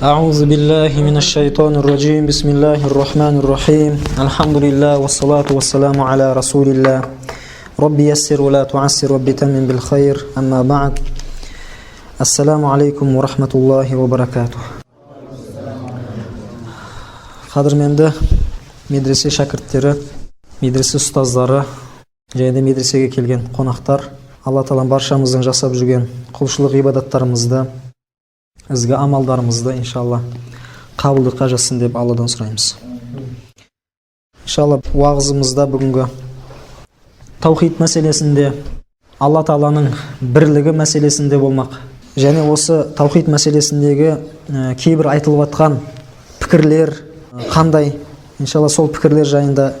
أعوذ بالله من الشيطان الرجيم بسم الله الرحمن الرحيم الحمد لله والصلاة والسلام على رسول الله ربي يسر ولا تعسر ربي تمن بالخير أما بعد السلام عليكم ورحمة الله وبركاته. Қадірменді медресе шәкірттері, медресе ұстаздары және де медресеге келген қонақтар, Алла Тағала баршамыздың жасап жүрген құлшылық ғибадаттарымызды, ізгі амалдарымызды иншалла қабылдыққа жазсын деп Алладан сұраймыз. Иншалла уағызымызда бүгінгі таухид мәселесінде, Алла Тағаланың бірлігі мәселесінде болмақ. Және осы таухид мәселесіндегі кейбір айтылып жатқан пікірлер қандай, иншалла сол пікірлер жайында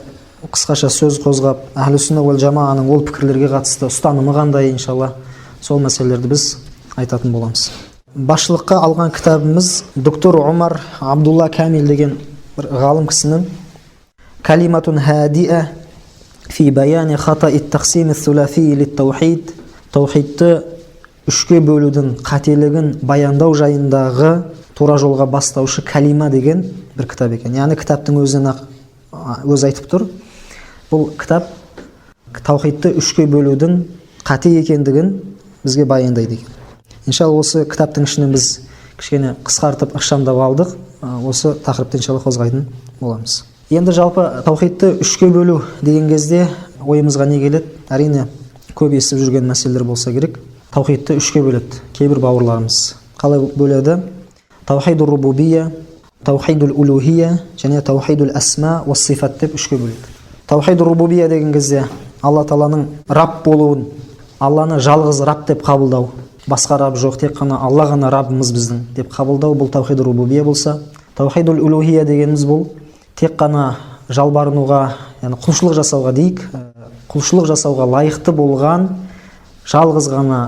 қысқаша сөз қозғап, әхлі сүнна уал жамааның ол пікірлерге қатысты ұстанымы қандай, иншалла сол мәселелерді біз айтатын боламыз. Басшылыққа алған кітабымыз доктор Омар Абдулла Камил деген бір ғалым кісінің Калиматун хадиа фи баяни хатаи тақсими сулафи лит-таухид, таухидты үшке бөлудің қателігін баяндау жайындағы тура жолға бастаушы калима деген бір кітап екен. Яғни кітаптың өзі айтып тұр. Бұл кітап таухидты үшке бөлудің қате екендігін бізге баяндайды екен. Иншалла осы кітаптың ішінен біз кішкене қысқартып ықшамдап алдық. Осы тақырыпты иншалла қозғайтын боламыз. Енді жалпы таухидты үшке бөлу деген кезде ойымызға не келеді? Әрине көп естіп жүрген мәселелер болса керек. Таухидты үшке бөледі кейбір бауырларымыз. Қалай бөледі? Таухидул рубубия, таухидул улухия және таухидул асма ва сифат деп үшке бөледі. Таухидул рубубия деген кезде Алла Тағаланың раб болуын, Алланы жалғыз раб деп қабылдау, басқа раб жоқ, тек қана Алла ғана раббымыз біздің деп қабылдау, бұл таухидул рубубия болса, таухидул улухия дегеніміз бұл тек қана жалбарынуға, яғни құлшылық жасауға дейік, құлшылық жасауға лайықты болған жалғыз ғана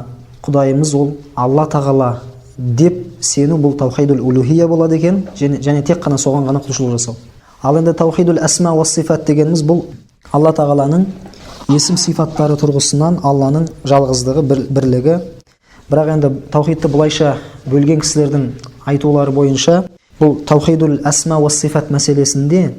Құдайымыз ол Алла Тағала деп сену, бұл таухидул улухия болады екен, және тек қана соған ғана құлшылық жасау. Ал енді таухидул асма ва сифат дегеніміз бұл Алла Тағаланың есім сифаттары тұрғысынан Алланың жалғыздығы, бірлігі. Бірақ енді таухидты бұлайша бөлген кісілердің айтулары бойынша бұл таухидул асма ва сифат мәселесінде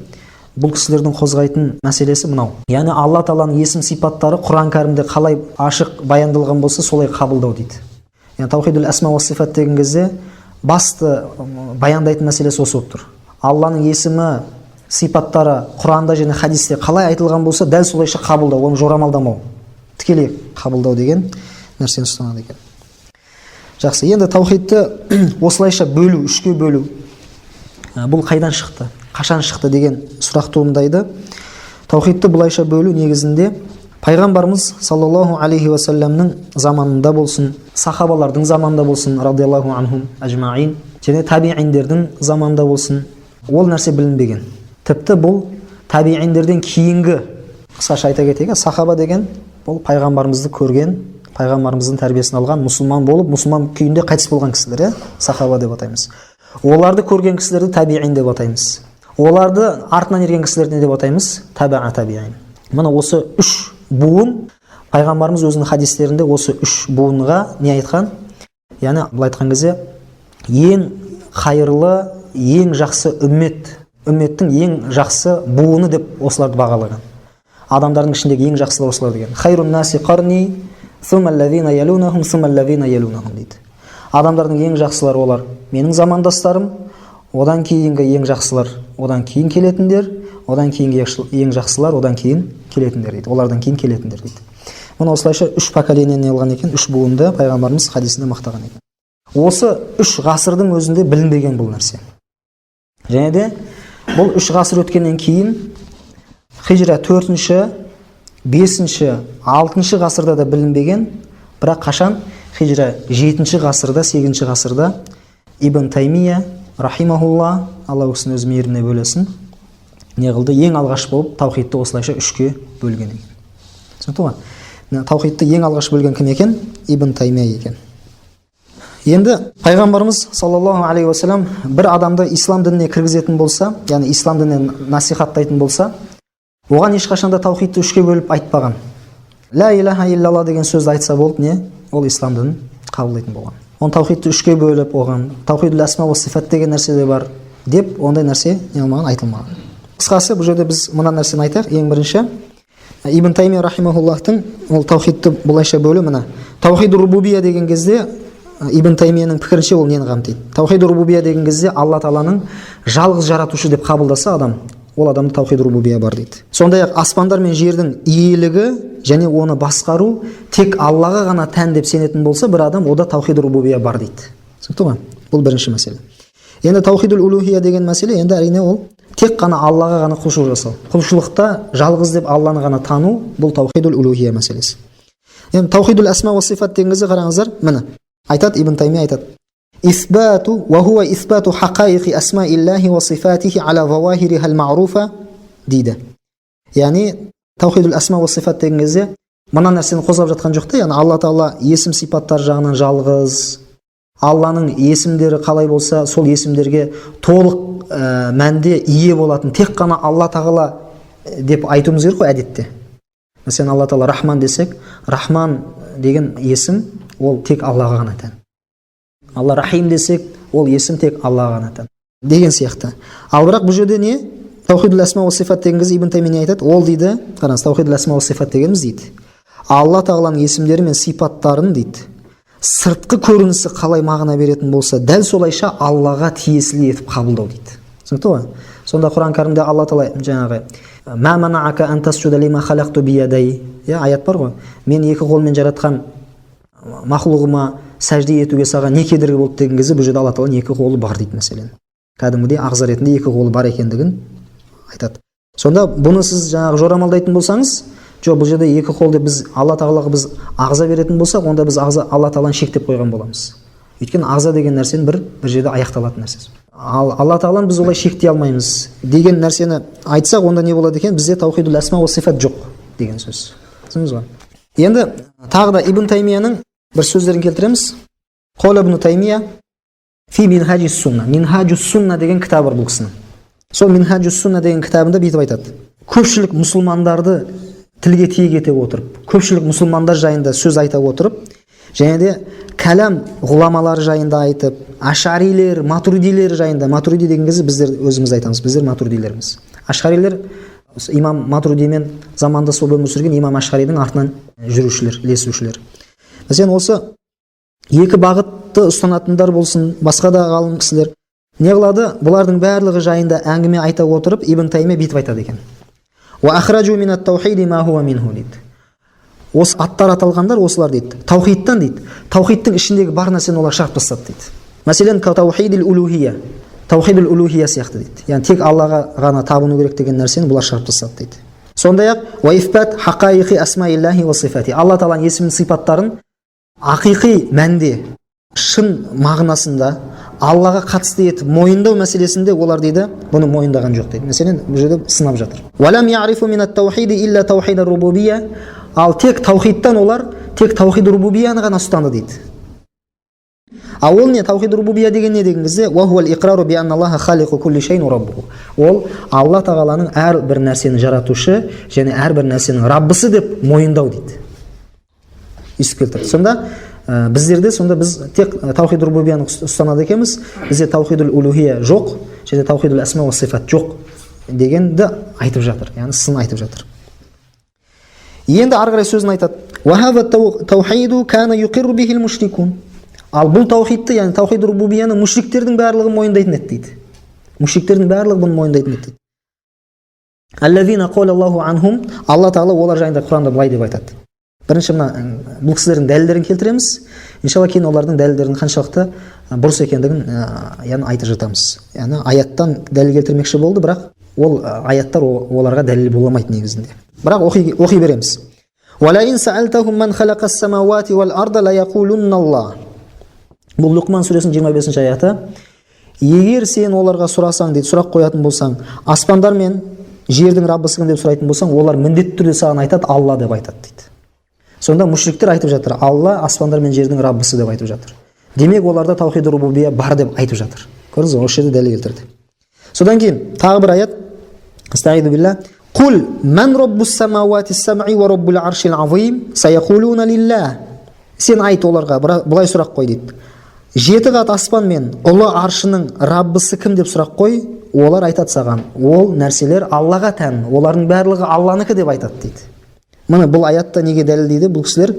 бұл кісілердің қозғайтын мәселесі мынау. Яғни Алла Тағаланың есім сипаттары Құран кәрімде қалай ашық баяндалған болса, солай қабылдау дейді. Яғни таухидул асма ва сифат деген кезде басты баяндайтын мәселесі осы болып тұр. Алланың есімі, сипаттары Құранда және хадисте қалай айтылған болса, дәл солайша қабылдау, оны жорамалдамау, тікелей қабылдау деген нәрсені ұстанады екен. Жақсы, енді таухидты осылайша бөлу, үшке бөлу, бұл қайдан шықты, қашан шықты деген сұрақ туындайды. Таухидты бұлайша бөлу негізінде пайғамбарымыз саллаллаху алейхи уассаламның заманында болсын, сахабалардың заманында болсын, радиаллаху анхум ажмаин, және табииндердің заманында болсын, ол нәрсе білінбеген. Тіпті бұл табииндерден кейінгі, қысқаша айта кетейік, сахаба деген бұл пайғамбарымызды көрген, пайғамбарымыздың тәрбиесін алған, мұсылман болып, мұсылман күйінде қайтыс болған кісілер, сахаба деп атаймыз. Оларды көрген кісілерді табиин деп атаймыз. Оларды артынан ерген кісілерді деп атаймыз? Табиин. Мына осы үш буын, пайғамбарымыз өзінің хадистерінде осы үш буынға не айтқан? Яғни бұл айтқан кезде ең қайырлы, ең жақсы үмметтің ең жақсы буыны деп осыларды бағалаған. Адамдардың ішіндегі ең жақсылар осылар деген. Хайрун наси қарни, сумаллазина ялунахум, сумаллазина ялунахум дейді. Адамдардың ең жақсылар олар менің замандастарым, одан кейінгі ең жақсылар, одан кейін келетіндер, одан кейінгі ең жақсылар, одан кейін келетіндер дейді. Олардан кейін келетіндер дейді. Мұны осылайша үш поколенияны алған екен, үш буынды пайғамбарымыз хадисінде мақтаған екен. Осы үш ғасырдың өзінде білінбеген бұл нәрсе. Және де бұл үш ғасыр өткеннен кейін хижра 4-ші, 5-ші, 6-ші ғасырда да білінбеген, бірақ қашан? Хижра 7-ші ғасырда, 8-ші ғасырда Ибн Таймия рахимахулла, Алла өксін өз мейіріне бөлесін, не қылды? Ең алғаш болып таухидты осылайша үшке бөлген екен. Түсінікті ма? Таухидты ең алғаш бөлген кім екен? Ибн Таймия екен. Енді пайғамбарымыз саллаллаху алейхи уассалам бір адамды ислам дініне кіргізетін болса, яғни ислам дініне насихаттайтын болса, оған ешқашанда таухидты үшке бөліп айтпаған. Ла илаха иллалла деген сөзді айтса болды, не? Ол ислам дінін қабылдайтын болған. оны таухидты үшке бөліп, оған таухидул асма ва сифат деген нәрсе де бар деп, ондай нәрсе не болмаған, айтылмаған. Қысқасы, бұл жерде біз мына нәрсені айтайық. Ең бірінші, Ибн Таймия рахимахуллахтың ол таухидты бұлайша бөлу мына. Таухиду рубубия деген кезде Ибн Таймияның пікірінше ол нені қамтиды? Таухиду рубубия деген кезде Алла Тағаланың жалғыз жаратушы деп қабылдаса адам, ол адамда таухид рубубия бар дейді. Сондай-ақ аспандар мен жердің иелігі және оны басқару тек Аллаға ғана тән деп сенетін болса, бір адам ода таухид рубубия бар дейді. Түсінікті ме? Бұл бірінші мәселе. Енді таухидул улухия деген мәселе, енді әрине ол тек қана Аллаға ғана құлшылық жасау. Құлшылықта жалғыз деп Алланы ғана тану, бұл таухидул улухия мәселесі. Енді таухидул асма ва сифат деген кезде қараңыздар, міне айтады, Ибн Таймия айтады: «Исбату ва хуа исбату хақаиқи асмаиллахи ва сифатихи аля завахириха ал-ма'руфа» дейді. Яғни таухидул асма ва сифат деген кезде мына нәрсені қозғап жатқан жоқ та, яғни Алла Тағала есім сипаттар жағынан жалғыз, Алланың есімдері қалай болса, сол есімдерге толық мәнде ие болатын тек қана Алла Тағала деп айтуымыз керек қой әдетте. Мәселен, Алла Тағала Рахман десек, Рахман деген есім ол тек Аллаға ғана тән. Алла Рахим десек, ол есім тек Аллаға ғана тән. Деген сияқты. Ал бірақ бұл жерде не? Таухидул асма ва сифат деген кезде Ибн Таймия айтады, ол дейді, қараңыз, таухидул асма ва сифат дегеніміз дейді, Алла Тағаланың есімдері мен сипаттарын дейді, сыртқы көрінісі қалай мағына беретін болса, дәл солайша Аллаға тиесілі етіп қабылдау дейді. Түсінікті ғой? Сонда Құран кәрімде Алла Тағала жаңағы «Ма манаака ан тасжуда лима халақту биядай» аят бар ғой. Мен екі қолмен жаратқан мақлұғыма сәжде етуге саған не кедергі болды деген кезде, бұл жерде Алла Тағаланың екі қолы бар дейді мәселен. Кәдімгідей ағза ретінде екі қолы бар екендігін айтады. Сонда бұны сіз жаңағы жорамалдайтын болсаңыз, жоқ, бұл жерде екі қол деп біз Алла Тағалаға біз ағза беретін болсақ, онда біз Алла Тағаланы шектеп қойған боламыз. Өйткені ағза деген нәрсенің бір жерде аяқталатын нәрсесі. Ал Алла Тағаланы біз олай шектей алмаймыз деген нәрсені айтсақ, онда не болады екен? Бізде таухидул асма ва сифат жоқ деген сөз. Түсіндіңіз ба? Енді тағы да Ибн Таймияның бір сөздерін келтіреміз. Қол Ибн Таймия фи минхаджис сунна. Минхаджус сунна деген кітабы бар бұл кісінің. Сол Минхаджус сунна деген кітабында бүйтіп айтады: көпшілік мұсылмандарды тілге тиек ете отырып, көпшілік мұсылмандар жайында сөз айта отырып, және де кәлам ғұламалары жайында айтып, ашарилер, матуридилер жайында. Матуриди деген кезде біздер өзіміз айтамыз, біздер матуридилерміз. Ашарилер имам Матуридимен замандас болып өмір сүрген имам Ашаридің артынан жүрушілер, ілесушілер. Мәселен, осы екі бағытты ұстанатындар болсын, басқа да ғалым кісілер не қылады? Бұлардың барлығы жайында әңгіме айта отырып, Ибн Таймия бүйтіп айтады екен: «Ва ахраджу минат таухиди ма хуа минху» дейді. Осы аттар аталғандар осылар дейді. Таухидтан дейді. Таухидтың ішіндегі бар нәрсені олар шығарып тастады дейді. Мәселен, таухидул улухия. Таухидул улухия сияқты дейді. Яғни тек Аллаға ғана табыну керек деген нәрсені бұлар шығарып тастады дейді. Сондай-ақ ва ифбат хақаиқи асмаиллахи ва сифати. Алла Тағаланың есім сипаттарын ақиқи мәнде, шын мағынасында Аллаға қатысты етіп мойындау мәселесінде олар дейді, бұны мойындаған жоқ дейді. Мәселен, бұл жерде сынап жатыр. Валам я'рифу минат таухиди илля таухидар рубубия. Ал тек таухидтан олар тек таухид рубубияны ғана ұстанды дейді. Ал ол не? Таухид рубубия деген не деген кезде, ва хуал иқрару би анналлаха халиқу кулли шайин ва раббуху. Ол Алла Тағаланың әр бір нәрсені жаратушы және әр бір нәрсенің раббысы деп мойындау дейді. Естіп келтірді. Сонда біздерде біз тек таухид рубубияны ұстанады екенбіз, бізде таухидул улухия жоқ және таухидул асма ва сифат жоқ дегенді айтып жатыр, яғни сын айтып жатыр. Енді ары қарай сөзін айтады: «Ва хаза таухиду кана юқирру бихил мушрикун». Ал бұл таухидты, яғни таухид рубубияны мушриктердің барлығы мойындайтын еді дейді. Мушриктердің барлығы бұны мойындайтын еді дейді. Аллазина қала Аллаху анхум. Алла Тағала олар жайында Құранда былай деп айтады. Бірінші бұл кісілердің дәлелдерін келтіреміз. Иншалла кейін олардың дәлелдерінің қаншалықты бұрыс екендігін яғни айтып жатамыз. Яғни аяттан дәлел келтірмекші болды, бірақ ол аяттар оларға дәлел боламайды негізінде. Бірақ оқи береміз. Валаин саалтахум ман халақас самауати вал арда ла яқулунналлах. Бұл Лұқман сүресінің 25 аяты. Егер сен оларға сұрасаң дейді, сұрақ қоятын болсаң, аспандар мен жердің раббысы кім деп сұрайтын болсаң, олар міндетті түрде саған айтады, Алла деп айтады дейді. Сонда мушриктер айтып жатыр, Алла аспандар мен жердің раббысы деп айтып жатыр. Демек оларда таухид рубубия бар деп айтып жатыр. Көрдіңіз бе? Осы жерде дәлел келтірді. Содан кейін тағы бір аят. Астағиду билла. Қул ман раббус самауати сам'i ва раббул аршил азим саяқулуна лиллах. Сен айт оларға, бұлай сұрақ қой дейді. жеті қат аспан мен ұлы аршының Раббысы кім деп сұрақ қой, олар айтады саған, ол нәрселер Аллаға тән, олардың барлығы Алланыкі деп айтады дейді. Міне бұл аятта неге дәлелдейді? Бұл кісілер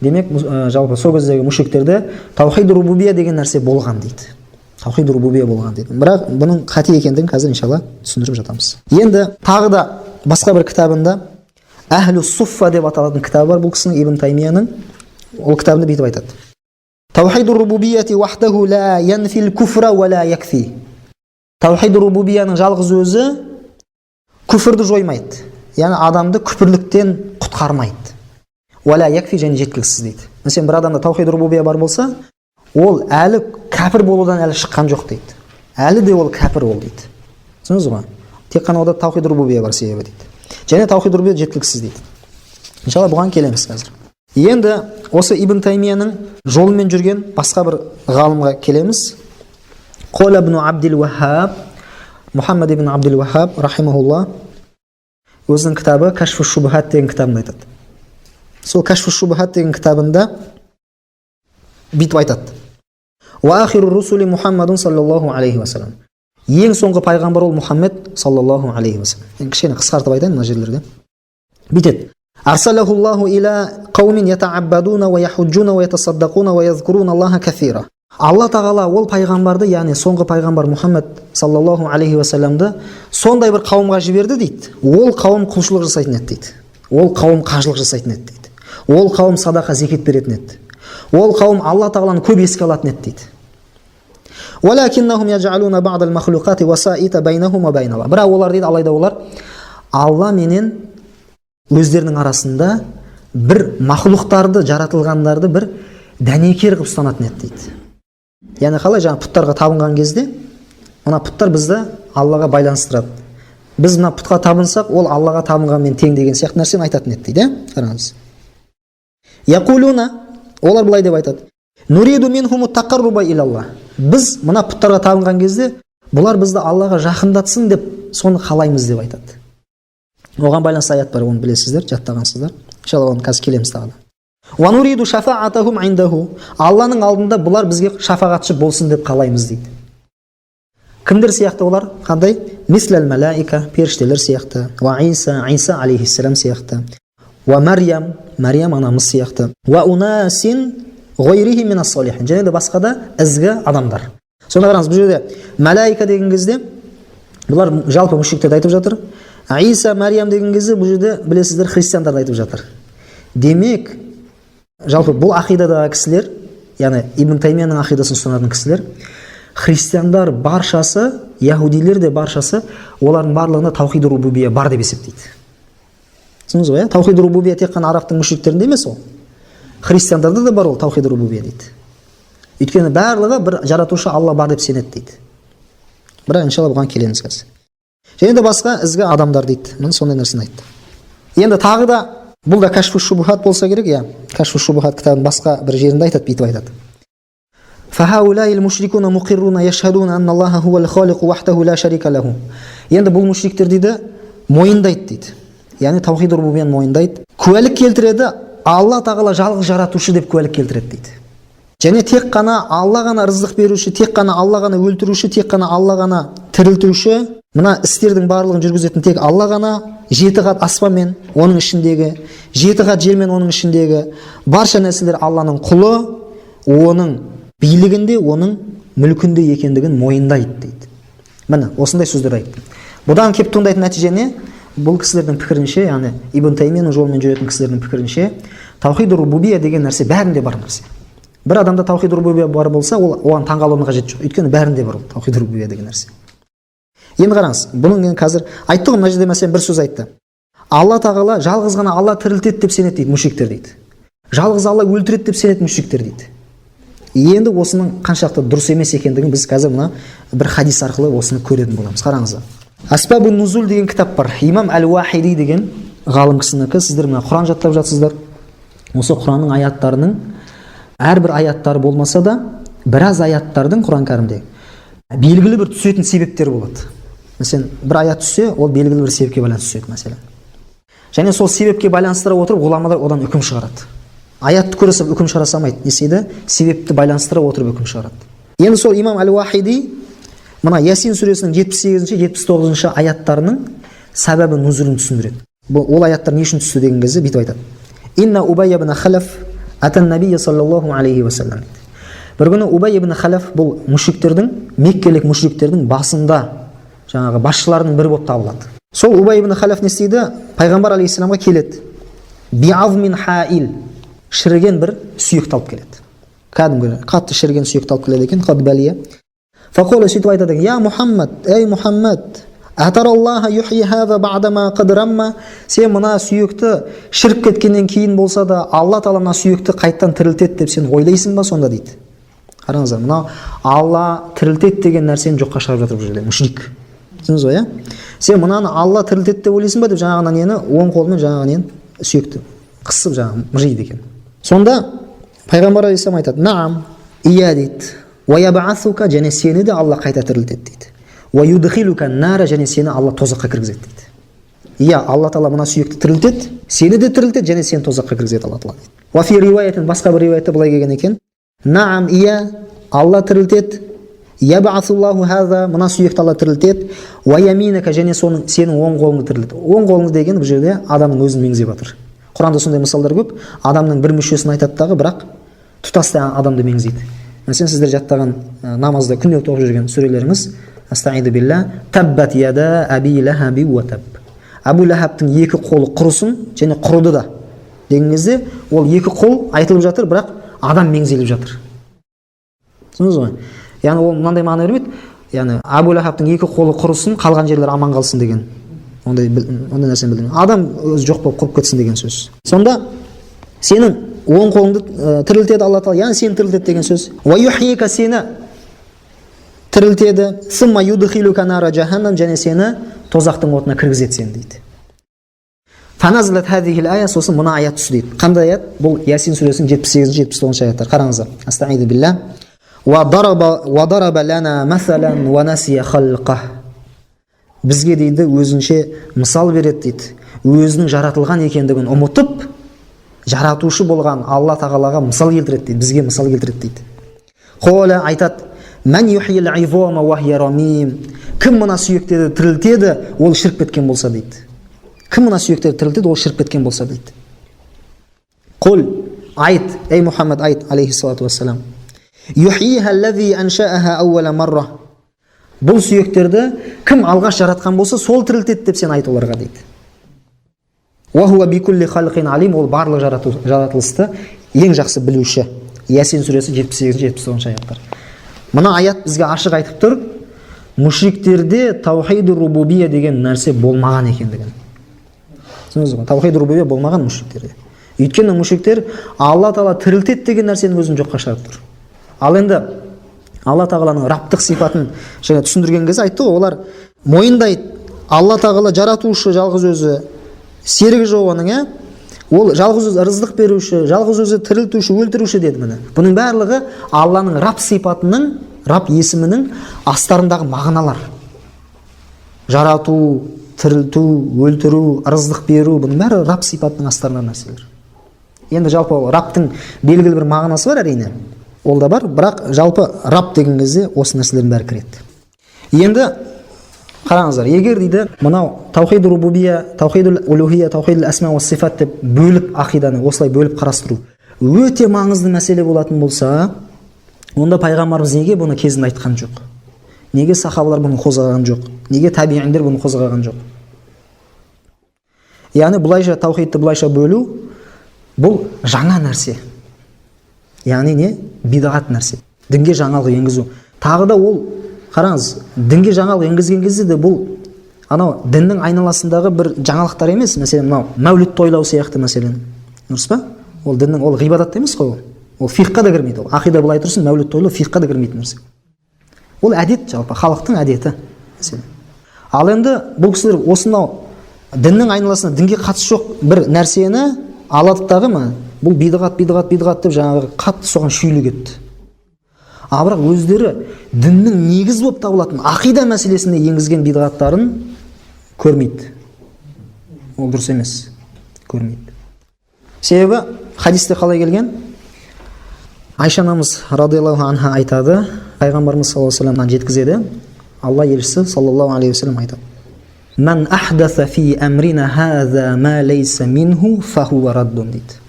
демек жалпы сол кездегі мушриктерде таухид рубубия деген нәрсе болған дейді. Таухид рубубия болған дейді. Бірақ бұның қате екендігін қазір иншалла түсіндіріп жатамыз. Енді тағы да басқа бір кітабында Әхлу Суффа деп аталатын кітабы бар бұл кісінің, Ибн Таймияның. Ол кітабында бүйтіп айтады: Таухид рубубияти вахдаху ла янфил куфра ва ла якфи. Таухид рубубияның жалғыз өзі күфірді жоймайды, яғни адамды күпірліктен құтқармайды. Ва ла якфи, және жеткіліксіз дейді. Мәселен, бір адамда таухид рубубия бар болса, ол әлі кәпір болудан әлі шыққан жоқ дейді. Әлі де ол кәпір ол дейді. Түсіндіңіз ғой? Тек қана ода таухид рубубия бар себебі дейді. Және таухид рубубия жеткіліксіз дейді. Иншалла бұған келеміз қазір. Енді осы Ибн Таймияның жолымен жүрген басқа бір ғалымға келеміз. Қол ибн Абдил Вахаб, Мұхаммад ибн Абдил Вахаб рахимахулла өзінің кітабы Кашфу Шубхат деген кітабында айтады. Сол Кашфу Шубхат деген кітабында бүйтіп айтады: Ва ахиру русули Мұхаммадун саллаллаху алейхи вассалам. Ең соңғы пайғамбар ол Мұхаммед саллаллаху алейхи вассалам. Кішкене қысқартып айтайын мына жерлерде. Бүйтеді: Арсалахуллаху иля қаумин ятааббадуна ва яхуджуна ва ятасаддақуна ва язкуруна Аллаха кафира. Алла тағала ол пайғамбарды, яғни соңғы пайғамбар Мұхаммед саллаллаху алейхи вассаламды сондай бір қауымға жіберді дейді. Ол қауым құлшылық жасайтын еді дейді. Ол қауым қажылық жасайтын еді дейді. Ол қауым садақа зекет беретін еді. Ол қауым Алла тағаланы көп еске алатын еді дейді. Валакиннахум яджалуна ба'дал махлуқати васаита байнахум ва байна Аллах. Бірақ олар дейді, алайда олар Алла менен өздерінің арасында бір махлуқтарды, жаратылғандарды бір дәнекер қылып ұстанатын еді дейді. Яғни қалай, жаңа пұттарға табынған кезде, мына пұттар бізді Аллаға байланыстырады. Біз мына пұтқа табынсақ, ол Аллаға табынғанмен тең деген сияқты нәрсені айтатын еді дейді. Қараңыз. Яқулуна, олар былай деп айтады: Нуриду минхуму тақарруба илаллах. Біз мына пұттарға табынған кезде, бұлар бізді Аллаға жақындатсын деп соны қалаймыз деп айтады. Оған байланысты аят бар, оны білесіздер, жаттағансыздар. Иншалла оны қазір келеміз тағы да. Ва нуриду шафаатахум индаху. Алланың алдында бұлар бізге шафағатшы болсын деп қалаймыз дейді. Кімдер сияқты олар? Қандай? Мислал малаика, періштелер сияқты. Ва Иса алейхиссалам сияқты. Ва Марьям анамыз сияқты. Ва унасин гойрихи минас солихин. Және де басқа да ізгі адамдар. Сонда қараңыз, бұл жерде малаика деген кезде бұлар жалпы мушриктерді айтып жатыр. Иса, Марьям деген кезде бұл жерде білесіздер христиандарды айтып жатыр. Демек, жалпы бұл ақидадағы кісілер, яғни Ибн Таймияның ақидасын ұстанатын кісілер, христиандар баршасы, яһудилер де баршасы, олардың барлығында таухид рубубия бар деп есептейді. Түсіндіңіз ғой, таухид рубубия тек қана арабтың мушриктерінде емес ол. Христиандарда да бар ол таухид рубубия дейді. Өйткені барлығы бір жаратушы Алла бар деп сенеді дейді. Бірақ иншалла бұған келеміз қазір. Және де басқа ізгі адамдар дейді. Міне сондай нәрсені айтты. Енді тағы да бұл да Кашфу Шубхат болса керек, я. Кашфу Шубхат кітабының басқа бір жерінде айтады, бүйтіп айтады. Фахаулаил мушрикуна муқирруна яшхадуна анна Аллаха хувал халиқу вахдаху ла шарика лаху. Енді бұл мушриктер дейді, мойындайды дейді. Яғни таухид рубубияны мойындайды. Куәлік келтіреді, Алла тағала жалғыз жаратушы деп куәлік келтіреді дейді. Және тек қана Алла ғана рызық беруші, тек қана Алла ғана өлтіруші, тек қана Алла ғана тірілтуші, мына істердің барлығын жүргізетін тек Алла ғана, жеті қат аспан мен оның ішіндегі, жеті қат жер мен оның ішіндегі барша нәрселер Алланың құлы, оның билігінде, оның мүлкінде екендігін мойындайды дейді. Міне осындай сөздер айтты. Бұдан кеп туындайтын нәтиже не? Бұл кісілердің пікірінше, яғни Ибн Таймияның жолымен жүретін кісілердің пікірінше, таухид рубубия деген нәрсе бәрінде бар нәрсе. Бір адамда таухид рубубия бар болса, ол оған таңғалуына қажет жоқ. Өйткені бәрінде бар ол таухид рубубия деген нәрсе. Енді қараңыз, бұның қазір айтты ғой, мына жерде мәселен бір сөз айтты. Алла тағала жалғыз ғана Алла тірілтеді деп сенеді дейді мушриктер дейді. Жалғыз Алла өлтіреді деп сенеді мушриктер дейді. Енді осының қаншалықты дұрыс емес екендігін біз қазір мына бір хадис арқылы осыны көретін боламыз. Қараңыз. Асбабун нузул деген кітап бар. Имам Әл-Уахиди деген ғалым кісінікі. Сіздер мына Құран жаттап жатсыздар. Осы Құранның аяттарының әрбір аяттары болмаса да, біраз аяттардың Құран кәрімде белгілі бір түсетін себептер болады. Мәселен, бір аят түссе, ол белгілі бір себепке байланысты түседі мәселен. Және сол себепке байланыстыра отырып, ғұламалар одан үкім шығарады. Аятты көрсе үкім шығара салмайды. Не істейді? Себепті байланыстыра отырып үкім шығарады. Енді сол имам Әл-Уахиди мына Ясин сүресінің 78-79 аяттарының сәбәбі нұзулын түсіндіреді. Ол аяттар не үшін түсті деген кезде бүйтіп айтады. Инна Убай ибн Халаф атан набий саллаллаху алейхи ва саллям. Бір күні Убай ибн Халаф бұл мушриктердің, меккелік мушриктердің басында, жаңағы басшыларының бірі болып табылады. Сол Убай ибн Халаф не істейді? Пайғамбар алейхиссаламға келеді. Би'азмин хаил, шіріген бір сүйекті алып келеді. Кәдімгі қатты шіріген сүйекті алып келеді екен, қадбалия. Фақола сөйтіп айтады: "Я Мухаммад, ей Мухаммад, атараллаха юхи хаза бa'дама қад рамма." Сен мына сүйекті шіріп кеткеннен кейін болса да, Алла Тағала мына сүйекті қайттан тірілтеді деп сен ойлайсың ба сонда дейді. Қараңыздар, мына Алла тірілтеді деген нәрсені жоққа шығарып жатыр бұл жерде, мушрик. Түсіндіңіз ғой, иә? Сен мынаны Алла тірілтеді деп ойлайсың ба деп жаңағы нені оң қолымен жаңағы нені сүйекті қысып жаңағы мыжиды екен. Сонда пайғамбар алейхиссалам айтады: "Наам, ия" дейді. "Ва яб'асука", және сені де Алла қайта тірілтеді дейді. "Ва юдхилука нара", және сені Алла тозаққа кіргізеді дейді. Иә, Алла Тағала мына сүйекті тірілтеді, сені де тірілтеді, және сені тозаққа кіргізеді Алла Тағала дейді. Ва фи риуаятин, басқа бір риуаятта былай келген екен: "Наам, ия, Алла тірілтеді, яб'асуллаху хаза", мына сүйекті Алла тірілтеді, "Ва яминака", және сенің оң қолыңды тірілтеді. Оң қолыңды деген бұл жерде адамның өзін меңзеп жатыр. Құранда сондай мысалдар көп. Адамның бір мүшесін айтады дағы, бірақ тұтастай адамды меңзейді. Мәселен, сіздер жаттаған намазда күнделікті оқып жүрген сүрелеріңіз: Астаиду билла, таббат яда аби лахаби ва таб. Абу Лахабтың екі қолы құрысын, және құрыды да. Деген кезде ол екі қол айтылып жатыр, бірақ адам меңзеліп жатыр. Түсіндіңіз ғой? Яғни ол мынандай мағына бермейді. Яғни Абу Лахабтың екі қолы құрысын, қалған жерлер аман қалсын деген. Ондай нәрсені білдірген. Адам өзі жоқ болып құрып кетсін деген сөз. Сонда сенің оң қолыңды тірілтеді Алла Тағала, яғни сені тірілтеді деген сөз. Ва юхика, сені тірілтеді. Сумма юдхилука нара джаханнам, және сені тозақтың отына кіргізеді сені дейді. Фаназлат хазихил ая, сосын мына аят түсті дейді. Қандай аят? Бұл Ясин сүресінің 78-79 аяттар. Қараңыздар. Астаиду билла. Ва дараба лана масалан ва насия халқа. Бізге дейді өзінше мысал береді дейді. Өзінің жаратылған екендігін ұмытып, жаратушы болған Алла Тағалаға мысал келтіреді дейді. Бізге мысал келтіреді дейді. Қола айтады: "Мән юхил айзома ва хия рамим." Кім мына сүйектерді тірілтеді, ол шіріп кеткен болса дейді. Кім мына сүйектерді тірілтеді, ол шіріп кеткен болса дейді. Қол, айт, ей Мұхаммад, айт, алейхиссалату вассалам. Юхиха аллази аншааха аувала марра. Бұл сүйектерді кім алғаш жаратқан болса, сол тірілтеді деп сен айт оларға дейді. Ва хуа бикулли халқин алим, ол барлық жаратылысты ең жақсы білуші. Ясин сүресі 78-79 аяттар. Мына аят бізге ашық айтып тұр, мушриктерде таухид рубубия деген нәрсе болмаған екендігін. Түсіндіңіз ғой? Таухид рубубия болмаған мушриктерде. Өйткені мушриктер Алла Тағала тірілтеді деген нәрсені өзін жоққа шығарып тұр. Ал енді Алла Тағаланың рабтық сипатын жаңа түсіндірген кезде айтты ғой, олар мойындайды, Алла Тағала жаратушы жалғыз өзі, серігі жоқ оның, ол жалғыз өзі рызық беруші, жалғыз өзі тірілтуші, өлтіруші деді міне. Бұның барлығы Алланың раб сипатының, раб есімінің астарындағы мағыналар. Жарату, тірілту, өлтіру, рызық беру, бұның бәрі раб сипатының астарындағы нәрселер. Енді жалпы рабтың белгілі бір мағынасы бар әрине. Ол да бар, бірақ жалпы раб деген кезде осы нәрселердің бәрі кіреді. Енді қараңыздар, егер дейді мынау таухид рубубия, таухид улухия, таухид асма ва сифат деп бөліп ақиданы осылай бөліп қарастыру өте маңызды мәселе болатын болса, онда пайғамбарымыз неге бұны кезінде айтқан жоқ? Неге сахабалар бұны қозғаған жоқ? Неге табииндер бұны қозғаған жоқ? Яғни бұлайша таухидты бұлайша бөлу бұл жаңа нәрсе. Яғни не? Бидағат нәрсе. Дінге жаңалық енгізу. Тағы да ол, қараңыз, дінге жаңалық енгізген кезде де бұл анау діннің айналасындағы бір жаңалықтар емес. Мәселен, мынау мәуліт тойлау сияқты мәселен. Дұрыс па? Ол діннің, ол ғибадат емес қой ол. Ол фиққа да кірмейді. Ол ақида былай тұрсын, мәуліт тойлау фиққа да кірмейтін нәрсе. Ол әдет, жалпы халықтың әдеті. Мәселен. Ал енді бұл кісілер осынау діннің айналасына дінге қатысы жоқ бір нәрсені аладықтағы ма? Бұл бидғат деп жаңағы қатты соған шүйлі кетті. Бірақ өздері діннің негіз болып табылатын ақида мәселесіне енгізген бидғаттарын көрмейді. Ол дұрыс емес. Көрмейді. Себебі хадисте қалай келген? Айша анамыз радиаллаху анха айтады, пайғамбарымыз саллаллаху алейхи вассаламнан жеткізеді, Алла елшісі саллаллаху алейхи вассалам айтады: "Ман ахдаса фи амрина хаза ма лейса минху фахуа раддун" дейді.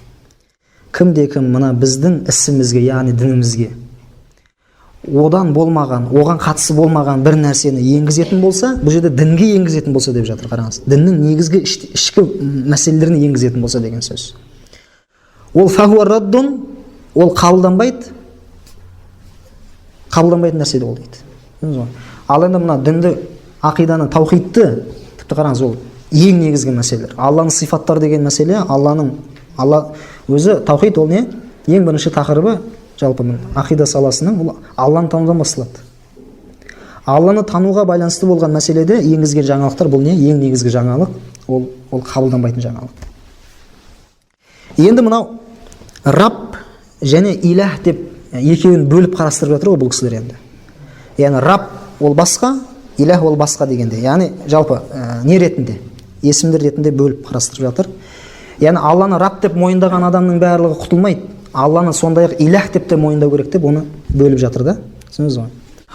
Кім мына біздің ісімізге, яғни дінімізге одан болмаған, оған қатысы болмаған бір нәрсені енгізетін болса, бұл жерде дінге енгізетін болса деп жатыр, қараңыз. Діннің негізгі ішкі мәселелеріне енгізетін болса деген сөз. Ол фахуа раддун, ол қабылданбайтын нәрсе ол дейді. Ал енді мына дінді, ақиданы, таухидты, тіпті қараңыз, ол ең негізгі мәселелер. Алланың сифаттары деген мәселе, Алла өзі, таухид ол не? Ең бірінші тақырыбы, жалпы ақида саласының, ол Алланы танудан басталады. Алланы тануға байланысты болған мәселеде енгізген жаңалықтар, бұл не? Ең негізгі жаңалық, ол қабылданбайтын жаңалық. Енді мынау Раб және Иләх деп екеуін бөліп қарастырып жатыр ғой бұл кісілер енді. Яғни Раб ол басқа, Иләх ол басқа дегенде. Яғни жалпы не ретінде? Есімдер ретінде бөліп қарастырып жатыр. Яғни Алланы Раб деп мойындаған адамның барлығы құтылмайды. Алланы сондай-ақ Иләх деп те мойындау керек деп оны бөліп жатыр да. Түсінесіз ғой?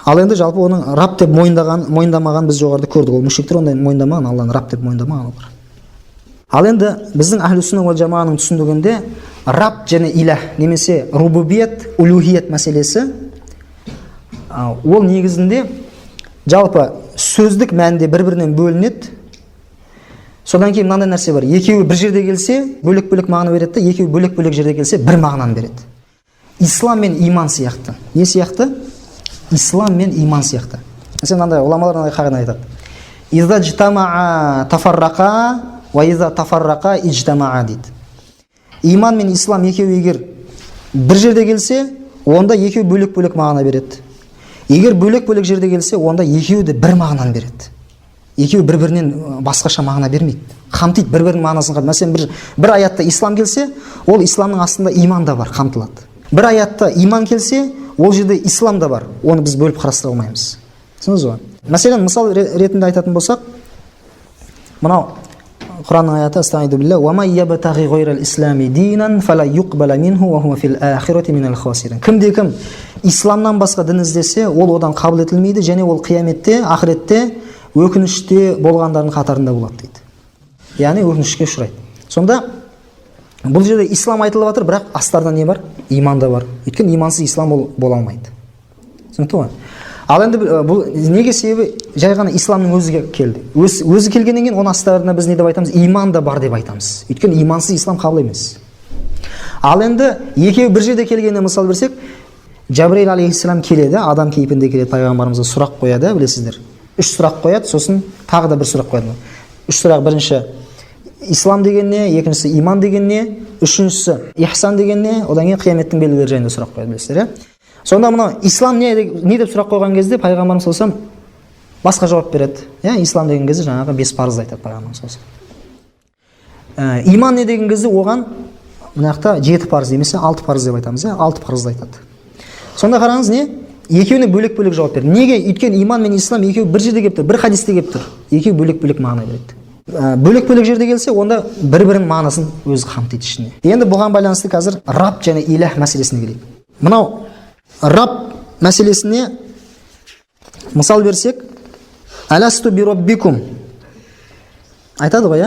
Ал енді жалпы оның Раб деп мойындамаған біз жоғарыда көрдік. Ол мүшриктер ондай мойындамаған, Алланы Раб деп мойындамаған олар. Ал енді біздің әхлі-сүнна уал жамағаның түсіндігінде Раб және Иләх немесе рубубият, улухият мәселесі ол негізінде жалпы сөздік мәнде бір-бірінен бөлінеді. Содан кейін мынандай нәрсе бар. Екеуі бір жерде келсе, бөлек-бөлек мағына береді, екеуі бөлек-бөлек жерде келсе, бір мағынаны береді. Ислам мен иман сияқты. Не сияқты? Ислам мен иман сияқты. Мәселен, мынандай ғұламалар мынандай қағида айтады. Иза жтамаа тафаррақа ва иза тафаррақа иджтамаа дейді. Иман мен ислам екеуі егер бір жерде келсе, онда екеуі бөлек-бөлек мағына береді. Егер бөлек-бөлек жерде келсе, онда екеуі де бір мағынаны береді. Екеуі бір-бірінен басқаша мағына бермейді. Қамтиды, бір-бірінің мағынасын қамтиды. Мәселен, бір аятта ислам келсе, ол исламның астында иман да бар, қамтылады. Бір аятта иман келсе, ол жерде ислам да бар. Оны біз бөліп қарастыра алмаймыз. Түсіндіңіз ғой? Мәселен, мысал ретінде айтатын болсақ, мынау Құранның аяты: "Астағфиру билля ва ман ябтағи ғойрал ислами динан фала юқбала минху ва хува фил ахирати минал хасирин." Кім исламнан басқа дін іздесе, ол одан қабыл етілмейді және ол қияметте, ақыретте өкініште болғандардың қатарында болады дейді. Яғни өкінішке ұшырайды. Сонда бұл жерде ислам айтылып жатыр, бірақ астарда не бар? Иман да бар. Өйткені имансыз ислам бола алмайды. Түсінікті ғой? Ал енді бұл неге себебі жай ғана исламның өзі келді. Өзі келгеннен кейін оның астарына біз не деп айтамыз? Иман да бар деп айтамыз. Өйткені имансыз ислам қабыл емес. Ал енді екеуі бір жерде келгеніне мысал берсек, Жабраил алейхиссалам келеді, адам кейпінде келеді, пайғамбарымызға сұрақ қояды, білесіздер. 3 сұрақ қояды, сосын тағы да бір сұрақ қояды. 3 сұрақ: бірінші ислам деген не, екіншісі иман деген не, үшіншісі ихсан деген не, одан кейін қияметтің белгілері жайында сұрақ қояды, білесіздер. Сонда мынау ислам не деп сұрақ қойған кезде пайғамбарымыз саллаллаху алейхи вассалам басқа жауап береді. Ислам деген кезде жаңағы 5 парызды айтады пайғамбарымыз саллаллаху алейхи вассалам. Иман не деген кезде оған мына жақта 7 парыз немесе 6 парыз деп айтамыз, 6 парызды айтады. Сонда қараңыз, не? Екеуіне бөлек-бөлек жауап берді. Неге? Өйткені иман мен ислам екеуі бір жерде келіп тұр, бір хадисте келіп тұр. Екеуі бөлек-бөлек мағына береді. Бөлек-бөлек жерде келсе, онда бір-бірінің мағынасын өзі қамтиды ішіне. Енді бұған байланысты қазір Раб және Иләх мәселесіне келейік. Мынау Раб мәселесіне мысал берсек, аласту би раббикум айтады ғой,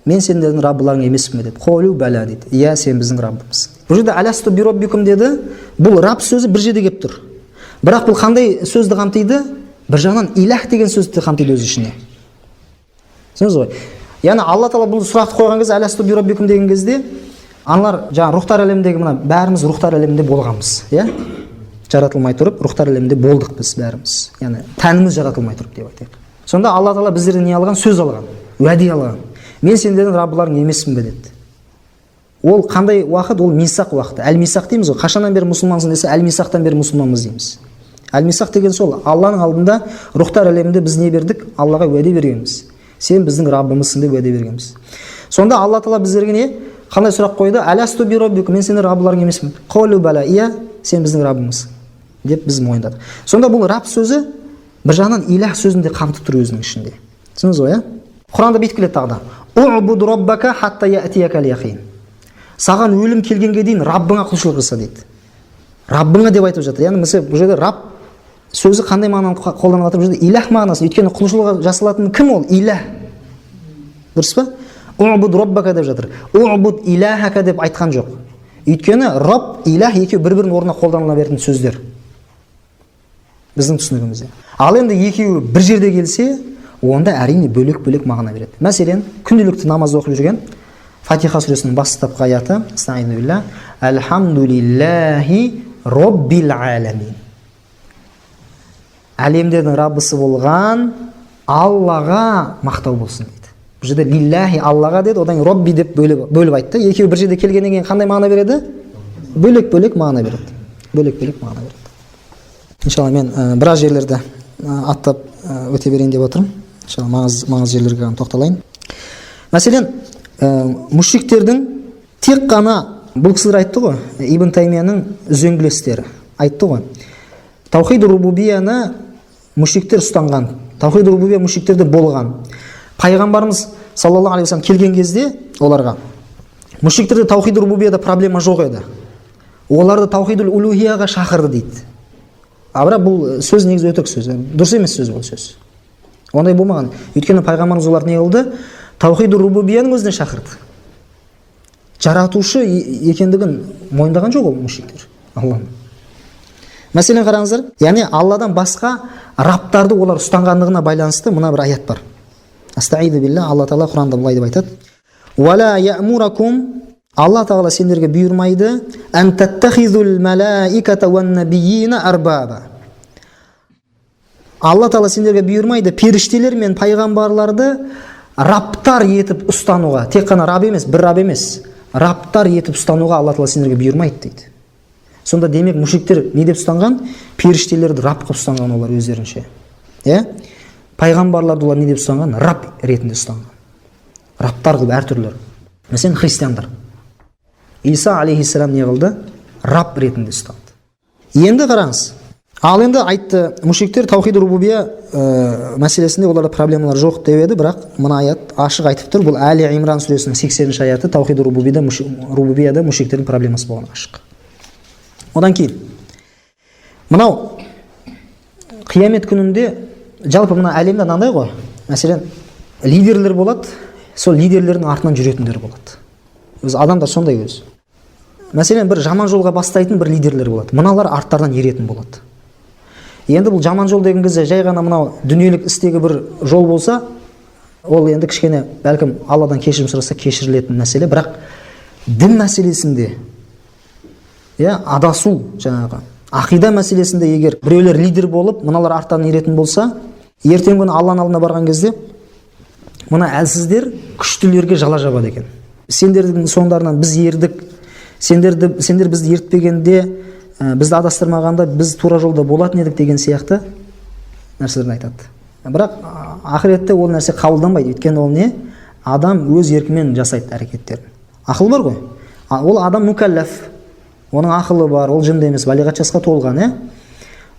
мен сендердің Раббыларың емеспін бе деп. Қолу бәлә дейді. Иә, сен біздің Раббымыз. Бұл жерде аласту би раббикум деді. Бұл Раб сөзі бір жерде келіп тұр. Бірақ бұл қандай сөзді қамтиды? Бір жағынан Иләх деген сөзді қамтиды өз ішіне. Түсінесіз ғой? Яғни Алла Тағала бұл сұрақты қойған кезде, аласту би раббикум деген кезде, аналар жаңа рухтар әлеміндегі мына бәріміз рухтар әлемінде болғанбыз, жаратылмай тұрып, рухтар әлемінде болдық біз бәріміз. Яғни тәніміз жаратылмай тұрып деп айтайық. Сонда Алла Тағала біздерден не алған? Сөз алған, уәде алған. Мен сендердің Раббыларың емеспін бе деді. Ол қандай уақыт? Ол мисақ уақыты. Әл-мисақ дейміз ғой. Қашаннан бері мұсылмансың десе, әл-мисақтан бері мұсылманбыз дейміз. Әл-мисақ деген сол. Алланың алдында рухтар әлемінде біз не бердік? Аллаға уәде бергенбіз. Сен біздің Раббымызсың деп уәде бергенбіз. Сонда Алла Тағала біздерге не? Қандай сұрақ қойды? Аласту би раббикум, мен сендердің Раббыларың емеспін. Қолу бәлә, иә, сен біздің Раббымызсың деп біз мойындадық. Сонда бұл Раб сөзі бір жағынан Иләх сөзінде қамтып тұр өзінің ішінде. Түсініңіз ғой, Құранда бүйтіп келеді тағы да. У'буд раббака хатта я'тиякал яқин. саған өлім келгенге дейін Раббыңа құлшылық жаса дейді. Раббыңа деп айтып жатыр. Яғни мысалы бұл жерде Рабб сөзі қандай мағынаны қолданып жатыр? Бұл жерде иләх мағынасы. Өйткені құлшылық жасалатын кім ол? Иләх. Дұрыс па? Уъбуд раббака деп жатыр. Уъбуд иләхака деп айтқан жоқ. Өйткені Рабб, иләх екеуі бір-бірінің орнына қолданыла беретін сөздер. Біздің түсінігімізде. Ал енді екеуі бір жерде келсе, онда әрине бөлек-бөлек мағына береді. Мәселен, күнделікті намаз оқып жүрген Фатиха сүресінің бастапқы аяты, Астағфиру билlah, Алхамдулиллахи Роббил аламин. Әлемдердің Раббысы болған Аллаға мақтау болсын дейді. Бұл жерде лиллахи Аллаға деді, одан Робби деп бөліп айтты. Екеуі бір жерде келгеннен кейін қандай мағына береді? Бөлек-бөлек мағына береді. Бөлек-бөлек мағына береді. Иншалла мен біраз жерлерді аттап өте берейін деп отырмын. Иншалла маңыз жерлерге ғана тоқталайын. Мәселен, мушриктердің тек қана бұл кісілер айтты ғой, Ибн Таймияның үзеңгілестері айтты ғой. Таухид рубубияны мушриктер ұстанған. Таухид рубубия мушриктерде болған. Пайғамбарымыз саллаллаху алейхи вассалам келген кезде оларға мушриктерде таухид рубубияда проблема жоқ еді. Оларды таухидул улухияға шақырды дейді. Бірақ бұл сөз негізі өтірік сөз. Дұрыс емес сөз бұл сөз. Ондай болмаған. Өйткені пайғамбарымыз оларды не қылды? Таухид рубубияның өзіне шақырды. Жаратушы екендігін мойындаған жоқ ол мушриктер. Алланың. Мәселен қараңыздар, яғни Алладан басқа рабтарды олар ұстанғандығына байланысты мына бір аят бар. Астағфиру билlah, Алла Тағала Құранда былай деп айтады. Вала яъмуракум, Алла Тағала сендерге бұйырмайды, ан таттахизул малаиката уан набийина арбаба. Алла Тағала сендерге бұйырмайды періштелер мен пайғамбарларды рабтар етіп ұстануға. Тек қана раб емес, бір раб емес, рабтар етіп ұстануға Алла Тағала сендерге бұйырмайды дейді. Сонда демек мушриктер не деп ұстанған? Періштелерді раб қылып ұстанған олар өздерінше. Пайғамбарларды олар не деп ұстанған? Раб ретінде ұстанған. Рабтар қылып әртүрлі. Мәселен, христиандар. Иса алейхиссалам не қылды? Раб ретінде ұстанды. Енді қараңыз. Ал енді айтты, мушриктер таухид рубубия мәселесінде оларда проблемалар жоқ деп еді, бірақ мына аят ашық айтып тұр. Бұл Али Имран сүресінің 80-ші аяты, таухид рубубияда мушриктердің проблемасы болған ашық. Одан кейін мынау қиямет күнінде жалпы мына әлемде мынандай ғой. Мәселен, лидерлер болады, сол лидерлердің артынан жүретіндер болады. Өз адамдар сондай өз. Мәселен, бір жаман жолға бастайтын бір лидерлер болады. Мыналар арттарынан еретін болады. Енді бұл жаман жол деген кезде жай ғана мынау дүниелік істегі бір жол болса, ол енді кішкене бәлкім Алладан кешірім сұраса кешірілетін мәселе, бірақ дін мәселесінде адасу, жаңағы ақида мәселесінде егер біреулер лидер болып, мыналар арттан еретін болса, ертең күні Алланың алдына барған кезде мына әлсіздер күштілерге жала жабады екен. Сендердің соңдарынан біз ердік, сендер бізді ертпегенде, бізді адастырмағанда біз тура жолда болатын едік деген сияқты нәрселерді айтады. Бірақ ақиретте ол нәрсе қабылданбайды. Өйткені ол не? Адам өз еркімен жасайды әрекеттерін. Ақыл бар ғой. Ол адам мукаллаф. Оның ақылы бар, ол жынды емес, балиғат жасқа толған,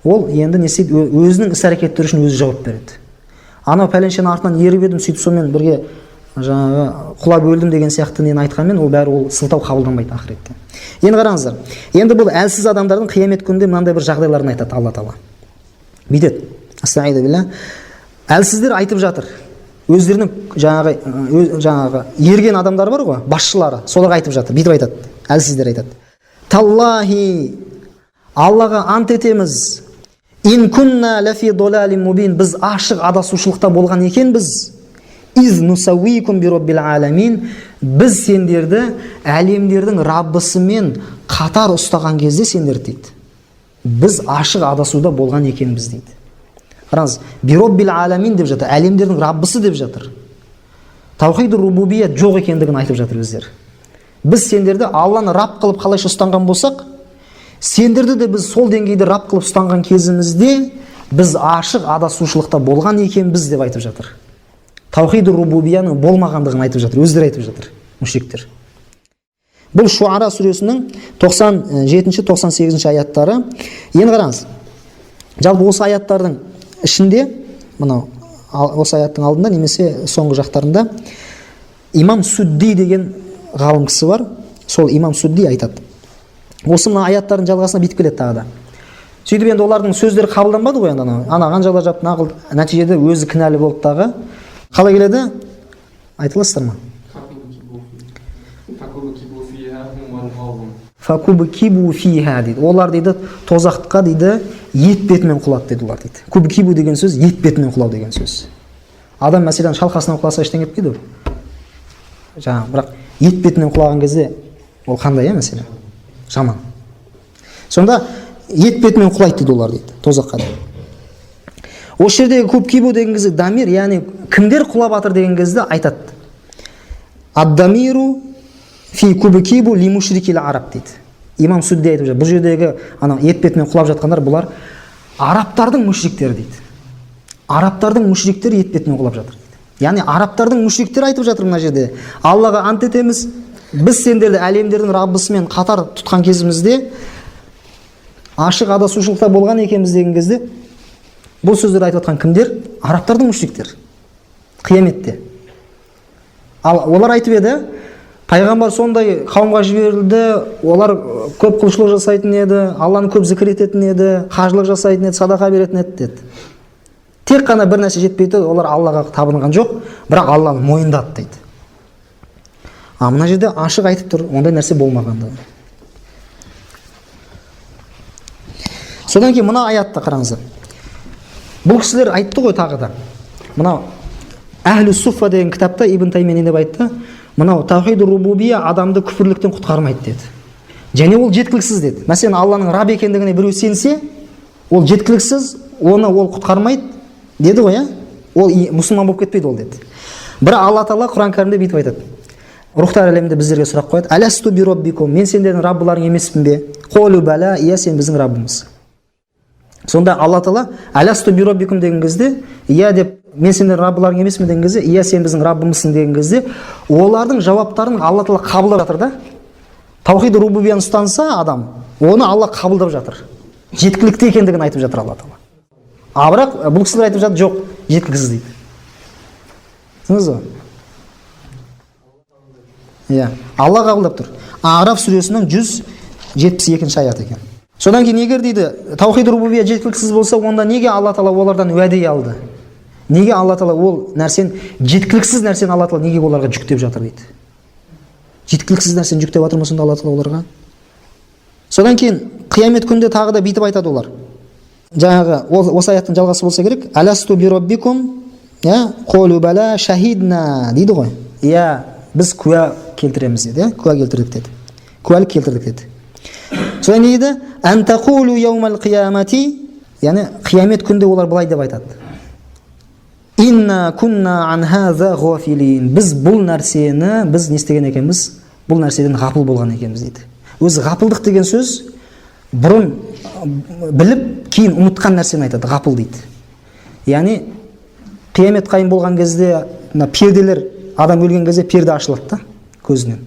Ол енді не істейді? Өзінің іс-әрекеттері үшін өзі жауап береді. Анау пәленшенің артынан еріп едім, сөйтіп сонымен бірге жаңағы құлап өлдім деген сияқты нені айтқанмен, ол бәрі ол сылтау қабылданбайды ақиретте. Енді қараңыздар. Енді бұл әлсіз адамдардың қиямет күнінде мынандай бір жағдайларын айтады Алла Тағала. Бүйтеді. Астағфиру билlah. Әлсіздер айтып жатыр. Өздерінің жаңағы ерген адамдар бар ғой, басшылары, соларға айтып жатыр. Бүйтіп айтады. Әлсіздер айтады. Таллахи, Аллаға ант етеміз. Ин кунна лафи долалин мубин, біз ашық адасушылықта болған екенбіз. Из нусауикум би роббил аламин, біз сендерді әлемдердің Раббысымен қатар ұстаған кезде сендер дейді. Біз ашық адасуда болған екенбіз дейді. Қараңыз, би роббил аламин деп жатыр, әлемдердің Раббысы деп жатыр. Таухид рубубия жоқ екендігін айтып жатыр өздері. Біз сендерді Алланы раб қылып қалайша ұстанған болсақ, сендерді де біз сол деңгейде раб қылып ұстанған кезімізде біз ашық адасушылықта болған екенбіз деп айтып жатыр. Таухид рубубияның болмағандығын айтып жатыр, өздері айтып жатыр, мушриктер. Бұл Шуара сүресінің 97-98 аяттары. Енді қараңыз. Жалпы осы аяттардың ішінде, мынау осы аяттың алдында немесе соңғы жақтарында имам Судди деген ғалым кісі бар. сол имам Судди айтады. Осы мына аяттардың жалғасына бүйтіп келеді тағы да. Сөйтіп енді олардың сөздері қабылданбады ғой енді ана қанжалар жапты нақыл нәтижеде өзі кінәлі болды дағы. Қалай келеді? Айта аласыздар ма? Факубкибу фиха дейді. Олар дейді тозаққа дейді ет бетімен құлады дейді олар дейді. Кубкибу деген сөз ет бетімен құлау деген сөз. Адам мәселен шалқасынан құласа ештеңе етпейді ғой. Жаңа бірақ ет бетімен құлаған кезде ол қандай мәселен? Жаман. Сонда ет бетімен құлайды дейді олар дейді тозаққа дейді. Осы жердегі кубкибу деген кезде дамир, яғни кімдер құлап жатыр деген кезде айтады. Ад-дамиру фи кубкибу ли мушрикил араб дейді. Имам Судди айтып жатыр. Бұл жердегі ана ет бетімен құлап жатқандар бұлар арабтардың мушриктері дейді. Арабтардың мушриктері ет бетімен құлап жатыр дейді. Яғни арабтардың мушриктері айтып жатыр мына жерде. Аллаға ант етеміз, біз сендерді әлемдердің Раббысымен қатар тұтқан кезімізде ашық адасушылықта болған екенбіз деген кезде бұл сөздерді айтып жатқан кімдер? Арабтардың мушриктері. Қияметте. Ал олар айтып еді, пайғамбар сондай қауымға жіберілді, олар көп құлшылық жасайтын еді, Алланы көп зікір ететін еді, қажылық жасайтын еді, садақа беретін еді деді. Тек қана бір нәрсе жетпейді, олар Аллаға табынған жоқ, бірақ Алланы мойындады дейді. Мына жерде ашық айтып тұр, ондай нәрсе болмағанда. Содан кейін мына аятты қараңыздар. Бұл кісілер айтты ғой тағы да. Мынау Әхлі Суффа деген кітапта Ибн Таймия не деп айтты? Мынау таухид рубубия адамды күфірліктен құтқармайды деді. Және ол жеткіліксіз деді. Мәселен, Алланың Раб екендігіне біреу сенсе, ол жеткіліксіз, оны ол құтқармайды деді ғой, ол мұсылман болып кетпейді ол деді. Бірақ Алла Тағала Құран кәрімде бүйтіп айтады. Рухтар әлемінде біздерге сұрақ қояды. Аласту би роббикум, мен сендердің Раббыларың емеспін бе? Қолу бәлә, иә сен біздің Раббымыз. Сонда Алла Тағала аласту би роббикум деген кезде, иә деп мен сендердің Раббыларың емеспін деген кезде, иә сен біздің Раббымызсың деген кезде, олардың жауаптарын Алла Тағала қабылдап жатыр да. Таухид рубубияны ұстанса адам, оны Алла қабылдап жатыр. Жеткілікті екендігін айтып жатыр Алла Тағала. Бірақ бұл кісілер айтып жатыр, жоқ, жеткіліксіз дейді. Түсіндіңіз бе? Иә, Алла қабылдап тұр. Араф сүресінің 172 аят екен. Содан кейін егер дейді, таухид рубубия жеткіліксіз болса, онда неге Алла Тағала олардан уәде алды? Неге Алла Тағала ол нәрсен, жеткіліксіз нәрсені Алла Тағала неге оларға жүктеп жатыр дейді? Жеткіліксіз нәрсені жүктеп жатыр ма сонда Алла Тағала оларға? Содан кейін қиямет күнде тағы да бүйтіп айтады олар. Жаңағы осы аяттың жалғасы болса керек. Аласту би роббикум, қолу бәлә шахидна дейді ғой. Иә, біз куә келтіреміз деді, куә келтірдік деді. Куәлік келтірдік деді. Содан не дейді? Антақулу яумал қиямати, яғни қиямет күнде олар былай деп айтады. Инна кунна ан хаза ғафилин. Біз бұл нәрсені, біз не істеген екенбіз? Бұл нәрседен ғапыл болған екенбіз дейді. Өзі ғапылдық деген сөз бұрын біліп, кейін ұмытқан нәрсені айтады, ғапыл дейді. Яғни қиямет қайым болған кезде, перделер, адам өлген кезде перде ашылады да көзінен.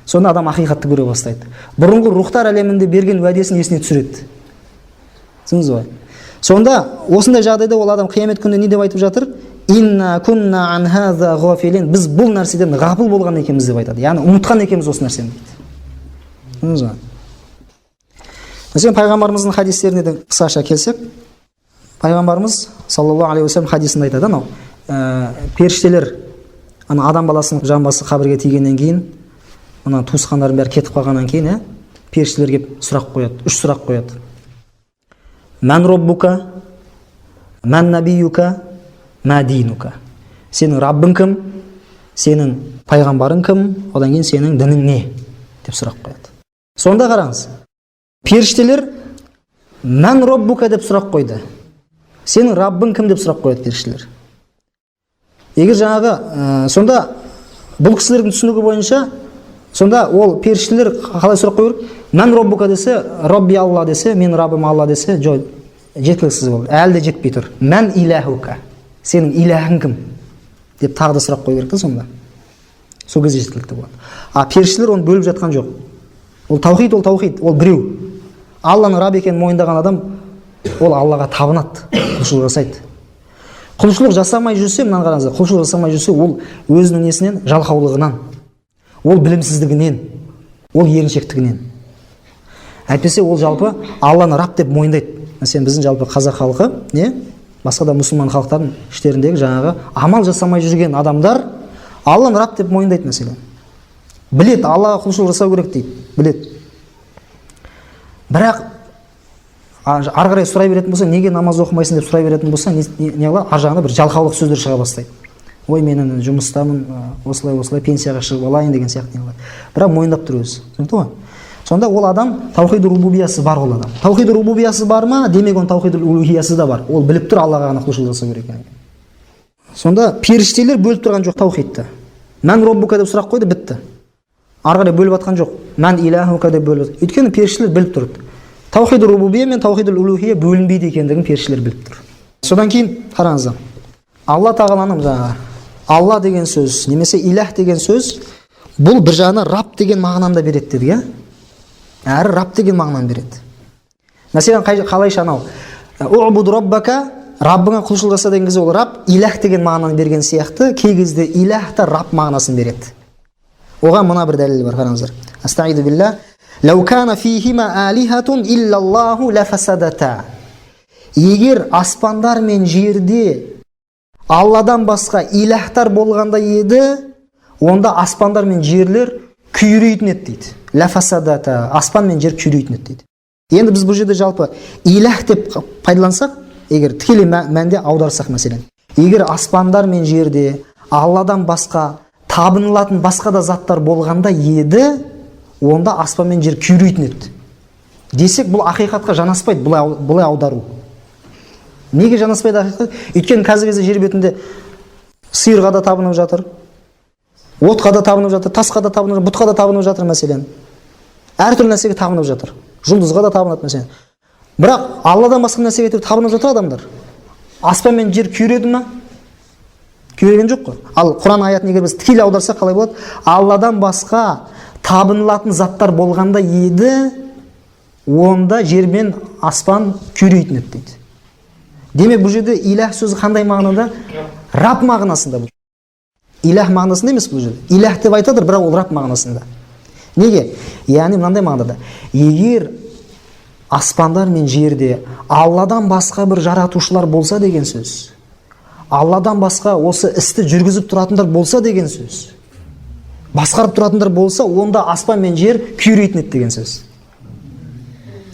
Сонда адам ақиқатты көре бастайды. Бұрынғы рухтар әлемінде берген уәдесін есіне түсіреді. Түсіндіңіз бе? Сонда осындай жағдайда ол адам қиямет күнінде не деп айтып жатыр? Инна кунна ан хаза ғафилин. Біз бұл нәрседен ғапыл болған екенбіз деп айтады. Яғни ұмытқан екенбіз осы нәрсені дейді. Түсіндіңіз бе? Мәселен, пайғамбарымыздың хадистеріне де қысқаша келсек, пайғамбарымыз саллаллаху алейхи уассалам хадисінде айтады, анау періштелер адам баласының жамбасы қабірге тигеннен кейін, ана туысқандардың бәрі кетіп қалғаннан кейін, періштелер келіп сұрақ қояды, 3 сұрақ қояды. Мән роббука, мән набиюка, мә динука. Сенің Раббың кім? Сенің пайғамбарың кім? Одан кейін сенің дінің не? Деп сұрақ қояды. Сонда қараңыз. Періштелер мән роббука деп сұрақ қойды. Сенің Раббың кім деп сұрақ қояды періштелер. Егер жаңағы, сонда бұл кісілердің түсінігі бойынша, сонда ол періштелер қалай сұрақ қойыр? Мән роббука десе, Робби Алла десе, мен Раббым Алла десе, жоқ, жеткіліксіз болды. Әлі де жетпей тұр. Мән иләхука. Сенің иләхің кім? Деп тағы да сұрақ қой керек сонда. Сол кезде жеткілікті болады. Періштелер оны бөліп жатқан жоқ. Ол таухид, ол біреу. Алланың Рабб екенін мойындаған адам, ол Аллаға табынады, құлшылық жасайды. Құлшылық жасамай жүрсе, мынаны қараңыздар, құлшылық жасамай жүрсе, ол өзінің несінен, жалқаулығынан, ол білімсіздігінен, Ол еріншектігінен. Әйтпесе ол жалпы Алланы Раб деп мойындайды. Мәселен, біздің жалпы қазақ халқы, басқа да мұсылман халықтардың іштеріндегі жаңағы амал жасамай жүрген адамдар Алланы Раб деп мойындайды мәселен. Білет, Аллаға құлшылық жасау керек дейді, білет. Бірақ ары қарай сұрай беретін болса, неге намаз оқымайсың деп сұрай беретін болса, не қылады? Ар жағында бір жалқаулық сөздер шыға бастайды. Ой, мен жұмыстамын, осылай пенсияға шығып алайын деген сияқты не қылады. Бірақ мойындап тұр өзі. Түсінікті ғой? Сонда ол адам таухид рубубиясы бар ол адам. Таухид рубубиясы бар ма? Демек оның таухид улухиясы да бар. Ол біліп тұр Аллаға ғана құлшылық жасау керек екенін. Сонда періштелер бөліп тұрған жоқ таухидты. Мән роббука деп сұрақ қойды, бітті. Ары қарай бөліп атқан жоқ. Мән илахука деп бөліп. Өйткені періштелер біліп тұрды. Таухид рубубия мен таухид улухия бөлінбейді екендігін періштелер біліп тұр. Содан кейін қараңыздар. Алла тағаланың жаңағы Алла деген сөз, немесе илах деген сөз, бұл бір жағына Раб деген мағынаны да береді дедік, иә? Әрі Раб деген мағынаны береді. Мәселен, қалайша анау «Уъбуд раббака», Раббыңа құлшылық жаса деген кезде ол Раб, илах деген мағынаны берген сияқты, кей кезде илах та Раб мағынасын береді. Оған мына бір дәлел бар, қараңыздар. Астағиду билла. «Лау кана фихима алихатун иллаллаху лафасадата». Егер аспандар мен жерде Алладан басқа илахтар болғанда еді, онда аспандар мен жерлер күйрейтін еді дейді. Лафасадата, аспан мен жер күйрейтін еді дейді. Енді біз бұл жерде жалпы илах деп пайдалансақ, егер тікелей мәнде аударсақ мәселен, егер аспандар мен жерде Алладан басқа табынылатын басқа да заттар болғанда еді, онда аспан мен жер күйрейтін еді. Десек, бұл ақиқатқа жанаспайды, бұлай аудару. Неге жанаспайды ақиқат? Өйткені қазіргі кезде жер бетінде сиырға да табынып жатыр, отқа да табынып жатыр, тасқа да табынып жатыр, бұтқа да табынып жатыр мәселен. Әртүрлі нәрсеге табынып жатыр. Жұлдызға да табынады мәселен. Бірақ Алладан басқа нәрсеге табынып жатыр адамдар. Аспан мен жер күйреді ма? Күйреген жоқ қой. Ал Құран аятын егер біз тікелей аударсақ қалай болады? Алладан басқа табынылатын заттар болғанда еді, онда жер мен аспан күйрейтін еді дейді. Демек бұл жерде илах сөзі қандай мағынада? Раб мағынасында бұл. Илах мағынасында емес бұл жерде. Илах деп айтадыр, бірақ ол Раб мағынасында. Неге? Яғни мынандай мағынада. Егер аспандар мен жерде Алладан басқа бір жаратушылар болса деген сөз, Алладан басқа осы істі жүргізіп тұратындар болса деген сөз, басқарып тұратындар болса, онда аспан мен жер күйрейтін еді деген сөз.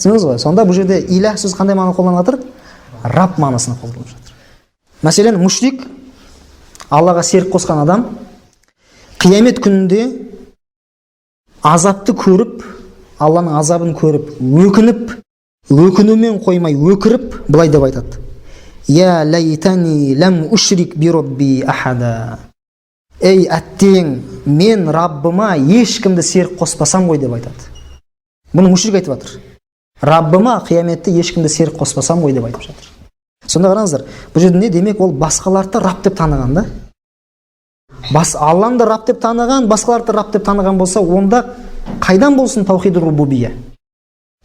Түсініңіз ғой? Сонда бұл жерде илах сөз қандай мағына қолданып жатыр? Раб мағынасына қолданып жатыр. Мәселен, мушрик, Аллаға серік қосқан адам, қиямет күнінде азапты көріп, Алланың азабын көріп, өкінумен қоймай өкіріп, былай деп айтады. Я лайтани лам ушрик би робби ахада. Ей әттең, мен Раббыма ешкімді серік қоспасам ғой деп айтады. Бұны мушрик айтып жатыр. Раббыма қияметте ешкімді серік қоспасам ғой деп айтып жатыр. Сонда қараңыздар, бұл жерде не демек, ол басқаларды Раб деп таныған да? Алланы да Раб деп таныған, басқаларды Раб деп таныған болса, онда қайдан болсын таухид рубубия?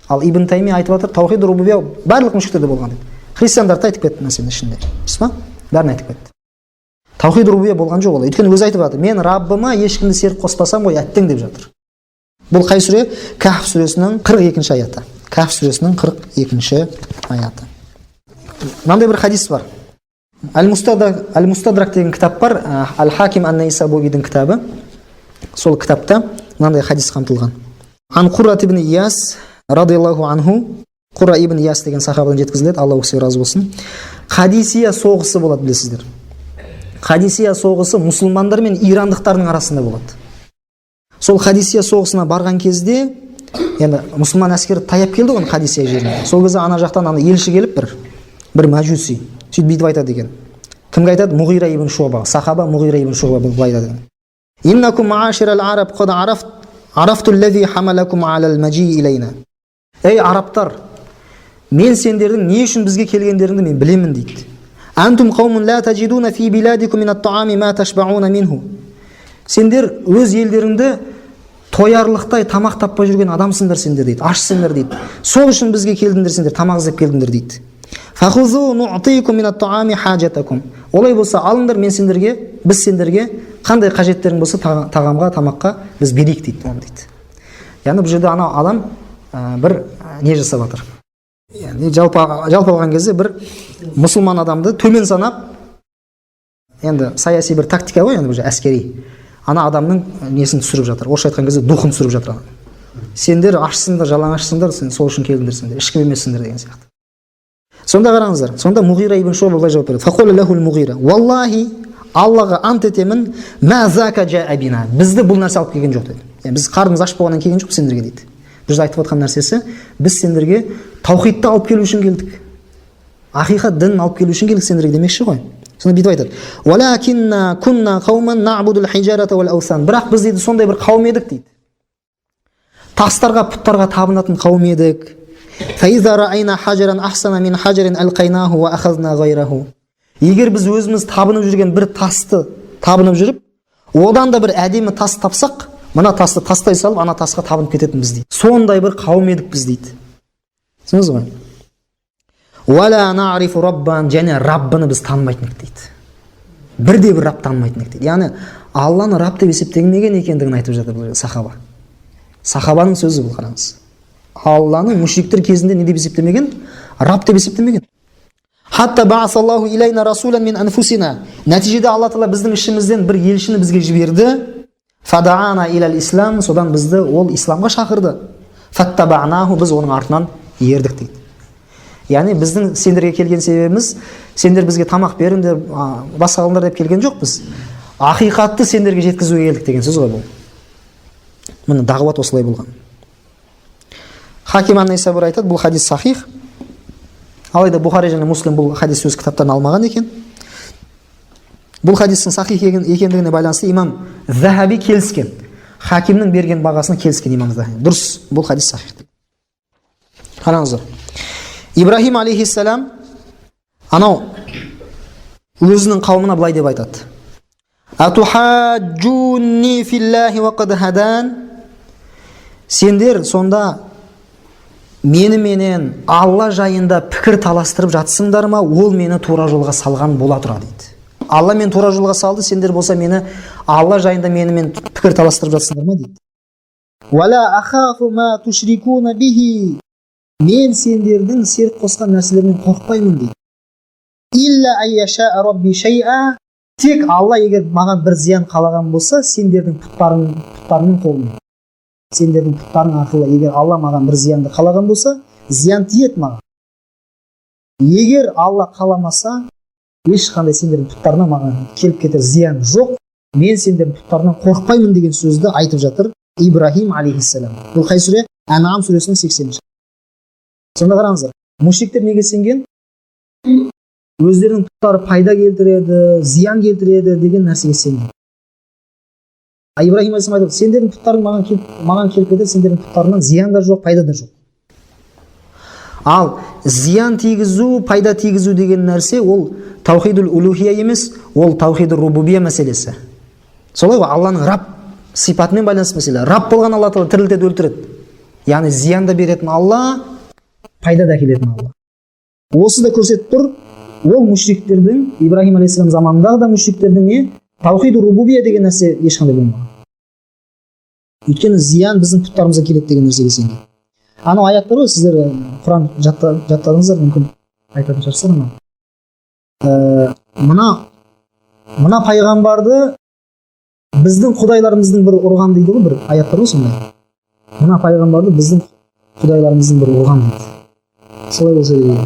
Ал Ибн Тайми айтып жатыр, таухид рубубия барлық мүшриктерде болған дейді. Христиандарды айтып кетті мәселен ішінде. Түсінесіз ба? Бәрін айтып кетті. Таухид рубубия болған жоқ ол. Өйткені өзі айтып жатыр, мен Раббыма ешкімді серік қоспасам ғой, әттең деп жатыр. Бұл қай сүре? Кахф сүресінің 42-ші аяты. Кахф сүресінің 42-ші аяты. Мынандай бір хадис бар. Аль-Мустадрак деген кітап бар. Аль-Хаким ан-Найсабурийдің кітабы. Сол кітапта мынандай хадис қамтылған. Ан Қуррат ибн Ияс радиаллаху анху, Қурра ибн Ияс деген сахабадан жеткізіледі, Алла өксе разы болсын. Қадисия соғысы болады, білесіздер. Қадисия соғысы мұсылмандар мен ирандықтардың арасында болады. Сол Қадисия соғысына барған кезде, енді мұсылман әскері таяп келді ғой Қадисия жеріне. Сол кезде ана жақтан елші келіп бір мәжуси сөйтіп бүйтіп айтады екен. Кімге айтады? Муғира ибн Шуба, сахаба Муғира ибн Шуба былай айтады екен. Иннакум мааширал араб қад арафту аллази хамалакум алал маджи илайна. Ей арабтар, мен сендердің не үшін бізге келгендеріңді мен білемін дейді. Антум қаумун ла таджидуна фи биладикум мин ат-таами ма ташбауна минху. Сендер өз елдеріңді тоярлықтай тамақ таппай жүрген адамсыңдар сендер дейді, ашсыңдар дейді. Сол үшін бізге келдіңдер сендер, тамақ іздеп келдіңдер дейді. Фахузу ну'тикум мин ат-таами хажатакум. Олай болса алыңдар, біз сендерге қандай қажеттерің болса тағамға, тамаққа біз берейік дейді. Яғни бұл жерде ана адам бір не жасап жатыр. Яғни жалпы алған кезде бір мұсылман адамды төмен санап, енді саяси бір тактика ғой, енді бұл жерде әскери. Ана адамның несін түсіріп жатыр. Орысша айтқан кезде духын түсіріп жатыр. Сендер ашсыңдар, жалаңашсыңдар, сен сол үшін келдіңдер, сендер ешкім емессіңдер деген сияқты. Сонда қараңыздар. Сонда Муғира ибн Шуба былай жауап береді. Фақула лахул Муғира: "Валлахи, Аллаға ант етемін, ма зака жаа бина." Бізді бұл нәрсе алып келген жоқ деді. Яғни біз қарнымыз аш болғаннан келген жоқ сендерге дейді. Біз айтып отқан нәрсесі, біз сендерге таухидты алып келу үшін келдік. Ақиқат дінін алып келу үшін келдік сендерге демекші ғой. Сонда бүйтіп айтады: "Валакинна кунна қауман нa'будул хижарата вал аусан." Бірақ біз дейді сондай бір қауым едік дейді. Тастарға, пұттарға табынатын қауым едік. Фаиза раайна хажаран ахсана мин хажарин алқайнаху ва ахазна гайраху. Егер біз өзіміз табынып жүрген бір тасты табынып жүріп, одан да бір әдемі тас тапсақ, мына тасты тастай салып, ана тасқа табынып кететінбіз дейді. Сондай бір қауым едік біз дейді. Түсіндіңіз ғой? Вала на'рифу раббан, және Раббыны біз танымайтын едік дейді. Бірде бір Рабб танымайтын едік дейді. Яғни Алланы Рабб деп есептемеген екендігін айтып жатыр бұл сахаба. Сахабаның сөзі бұл, қараңыз. Алланы мушриктер кезінде не деп есептемеген? Рабб деп есептемеген. Хатта баасаллаху илайна расулан мин анфусина. Нәтижеде Алла Тағала біздің ішімізден бір елшіні бізге жіберді. Фадаана илал ислам, содан бізді ол исламға шақырды. Фаттаба'наху, біз оның артынан ердік дейді. Яғни біздің сендерге келген себебіміз, сендер бізге тамақ беріңдер, басқа қылыңдар деп келген жоқ біз. Ақиқатты сендерге жеткізуге келдік деген сөз ғой бұл. Міне дағуат осылай болған. Хаким ан-Найсабури айтады, бұл хадис сахих. Алайда Бухари және Муслим бұл хадис өз кітаптарын алмаған екен. Бұл хадистің сахих екендігіне байланысты имам Захаби келіскен. Хакимнің берген бағасына келіскен имам Захаби. Дұрыс, бұл хадис сахих. Қараңыздар. Ибрахим алейхиссалам анау өзінің қауымына былай деп айтады: "Атухаджунни филлахи ва қад хадан." Сендер сонда меніменен Алла жайында пікір таластырып жатсыңдар ма? Ол мені тура жолға салған бола тұра дейді. Алла мен тура жолға салды, сендер болса мені Алла жайында менімен пікір таластырып жатсыңдар ма дейді. "Вала ахафу ма тушрикуна бихи." Мен сендердің серік қосқан нәрселерінен қорықпаймын дейді. "Илля айяша рабби шай'a." Тек Алла егер маған бір зиян қалаған болса, сендердің пұттарының қолымен. Сендердің пұттарың арқылы егер Алла маған бір зиянды қалаған болса, зиян тиеді маған. Егер Алла қаламаса, ешқандай сендердің пұттарына маған келіп кетер зиян жоқ. Мен сендердің пұттарынан қорықпаймын деген сөзді айтып жатыр Ибрахим алейхиссалам. Бұл қай сүре? Ан'ам сүресінің 80-ші. Сонда қараңыздар, мушриктер неге сенген? Өздерінің пұттары пайда келтіреді, зиян келтіреді деген нәрсеге сенген. Ибрахим алейхиссалам айтады: "Сендердің пұттарың маған келіп кетеді, сендердің пұттарынан зиян да жоқ, пайда да жоқ." Ал зиян тигізу, пайда тигізу деген нәрсе ол таухидул улухия емес, ол таухидул рубубия мәселесі. Солай ғой, Алланың Рабб сипатымен байланысты мәселе. Рабб болған Алла Тағала тірілтеді, өлтіреді. Яғни зиян да беретін Алла, пайда да келетін Алла. Осы да көрсетіп тұр, ол мушриктердің, Ибрахим алейхиссалам заманындағы да мушриктердің не? Таухидул рубубия деген нәрсе ешқандай болмаған. Өйткені зиян біздің пұттарымызға келеді деген нәрсеге сенген. Анау аяттар ғой, сіздер Құран жаттадыңыздар, мүмкін айтатын шығарсыздар. Мына пайғамбарды біздің құдайларымыздың бір ұрған дейді ғой, бір аяттар ғой сондай. Мына пайғамбарды біздің құдайларымыздың бір ұрған дейді. Солай болса дейді.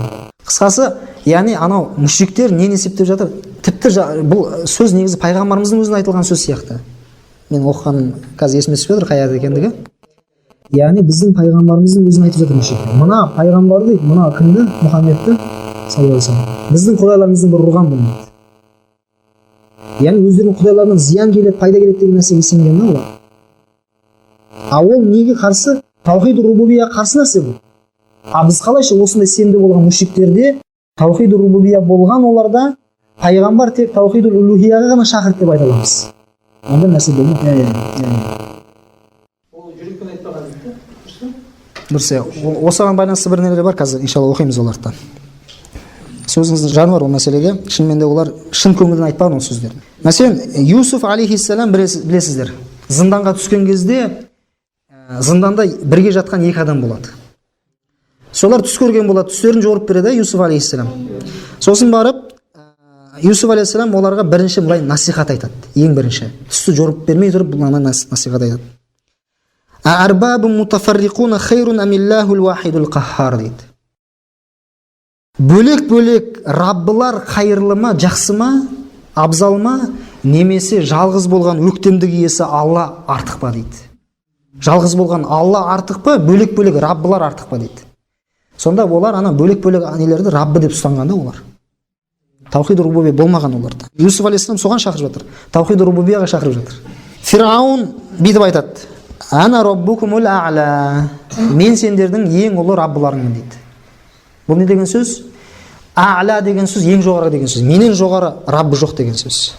Қысқасы, яғни анау мушриктер не есептеп жатыр? Тіпті бұл сөз негізі пайғамбарымыздың өзіне айтылған сөз сияқты. Мен оқығаным қазір есіме түсіп жатыр қай аят екендігі. Яғни біздің пайғамбарымыздың өзін айтып жатыр мушриктер. Мына пайғамбарды, мына кімді? Мұхаммедті саллаллаху алейхи ва саллям. Біздің құдайларымыздың бір ұрған бұл. Яғни өздерінің құдайларынан зиян келеді, пайда келеді деген нәрсеге сенген олар. А ол неге қарсы? Таухид рубубия қарсы нәрсе бұл. А біз қалайша осындай сенімді болған мушриктерде таухид рубубия болған оларда пайғамбар тек таухидул улухияға ғана шақырды деп айта аламыз. Ондай нәрсе болмайды. Ол жүрекпен айтпаған дейді. Дұрыс. Осыған байланысты бір нелер бар, қазір иншалла оқимыз олардан. Сөзіңіздің жаны бар ол мәселеде. Шынымен де олар шын көңілден айтпаған ол сөздерді. Мәселен, Юсуф алейхиссалам білесіздер, зынданға түскен кезде зынданда бірге жатқан екі адам болады. Солар түс көрген болады, түстерін жорып береді Юсуф алейхиссалам. Сосын барып Юсуф алейхиссалам оларға бірінші былай насихат айтады. Ең бірінші түсті жорып бермей тұрып бұларға насихат айтады. Арбабун мутафарриқуна хайрун амиллахул вахидул қаххар дейді. Бөлек-бөлек раббылар қайырлы ма, жақсы ма, абзал ма, немесе жалғыз болған өктемдік иесі Алла артық па дейді. Жалғыз болған Алла артық па, бөлек-бөлек раббылар артық па дейді. Сонда олар ана бөлек-бөлек нелерді раббы деп ұстанғанда олар. Таухид рубубия болмаған оларда. Юсуф алейхиссалам соған шақырып жатыр. Таухид рубубияға шақырып жатыр. Фираун бүйтіп айтады: "Ана раббукумул а'ла." Мен сендердің ең ұлы раббыларыңмын дейді. Бұл не деген сөз? А'ла деген сөз ең жоғары деген сөз. Менен жоғары раббы жоқ деген сөз.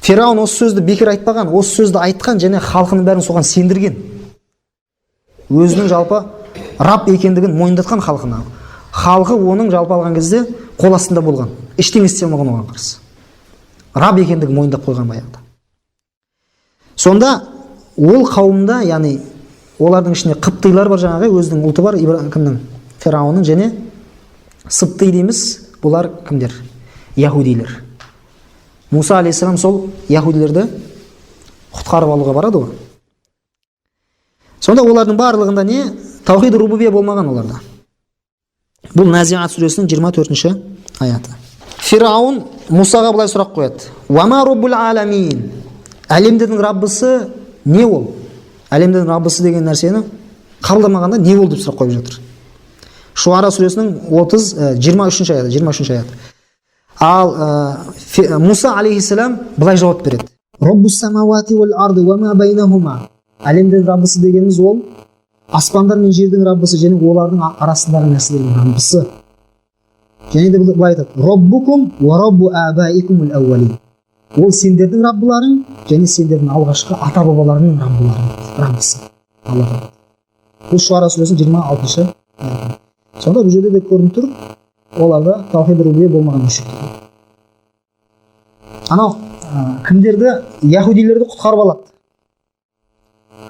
Фираун осы сөзді бекер айтпаған, осы сөзді айтқан және халқының бәрін соған сендірген. Өзінің жалпы раб екендігін мойындатқан халқына. Халқы оның жалпы алған кезде қол астында болған, ештеңе істей алмаған оған қарсы. Раб екендігін мойындап қойған баяғыда. Сонда ол қауымда, яғни олардың ішінде қыптилар бар, жаңағы өзінің ұлты бар, кімнің? Фирауынның, және сыбти дейміз, бұлар кімдер? Яһудилер. Муса алейхиссалам сол яһудилерді құтқарып алуға барады ғой. Сонда олардың барлығында не? Таухид рубубия болмаған оларда. Бұл Назиат сүресінің 24-ші аяты. Фираун Мусаға былай сұрақ қояды: "Уама раббул аламин?" Әлемдердің раббысы не ол? Әлемдердің раббысы деген нәрсені қабылдамағанда не ол деп сұрақ қойып жатыр. Шуара сүресінің 23-ші аяты, 23-ші аяты. Ал Муса алейхиссалам былай жауап береді: "Раббус самавати вал арды ва ма байнахума." Әлемдердің раббысы дегеніміз ол аспандар мен жердің раббысы және олардың арасындағы нәрселердің раббысы. Және де былай айтады: "Раббукум ва раббу абаикумул аувалин." Ол сендердің раббыларың және сендердің алғашқы ата-бабаларының раббысы. Алла Тағала. Бұл Шуара сүресінің 26-ші аяты. Сонда бұл жерде де көрініп тұр, оларда таухид рубубия болмаған мүшриктер. Анау кімдерді? Яһудилерді құтқарып алады.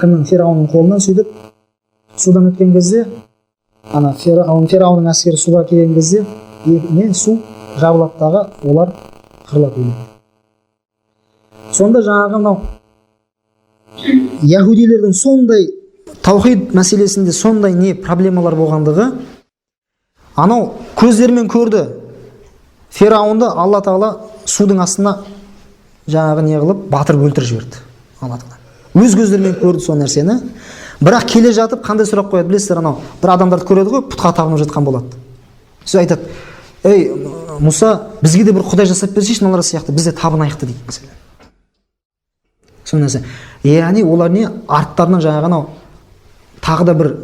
Кімнің? Фирауынның қолынан сөйтіп судан өткен кезде, ана Фирауынның әскері суға келген кезде, су жабылаттағы олар қырылып өледі. Сонда жаңағы мынау яһудилердің сондай таухид мәселесінде сондай не проблемалар болғандығы, анау көздерімен көрді. Фираунды Алла Тағала судың астына жаңағы не қылып батырып өлтіріп жіберді. Алла Тағала өз көздерімен көрді сол нәрсені. Бірақ келе жатып қандай сұрақ қояды білесіздер? Анау бір адамдарды көреді ғой, пұтқа табынып жатқан болады. Сөз айтады: "Ей Муса, бізге де бір құдай жасап берсейші, мыналар сияқты біз де табынайық" дейді мәселе. Сол нәрсе. Яғни олар не? Арттарынан жаңағы анау тағы да бір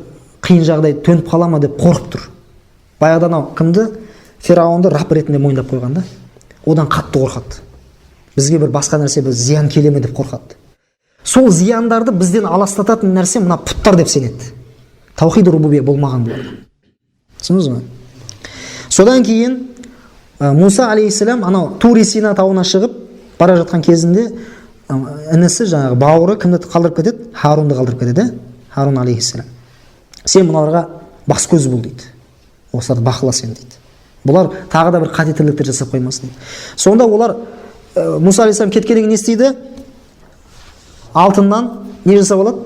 қиын жағдай төніп қала ма деп қорқып тұр. Баяғыда анау кімді? Фираунды раб ретінде мойындап қойған да. Одан қатты қорқады. Бізге бір басқа нәрсе, бір зиян келе ме деп қорқады. Сол зияндарды бізден аластататын нәрсе мына пұттар деп сенеді. Таухид рубубия болмаған бұларда. Түсіндіңіз ме? Содан кейін Муса алейхиссалам анау Тури Сина тауына шығып бара жатқан кезінде інісі жаңағы бауыры кімді қалдырып кетеді? Харунды қалдырып кетеді. Харун алейхиссалам: "Сен мыналарға бас көз бол" дейді. "Осыларды бақыла сен" дейді. Бұлар тағы да бір қате тірліктер жасап қоймасын дейді. Сонда олар Муса алейхиссалам кеткеннен не істейді? Алтыннан не жасап алады?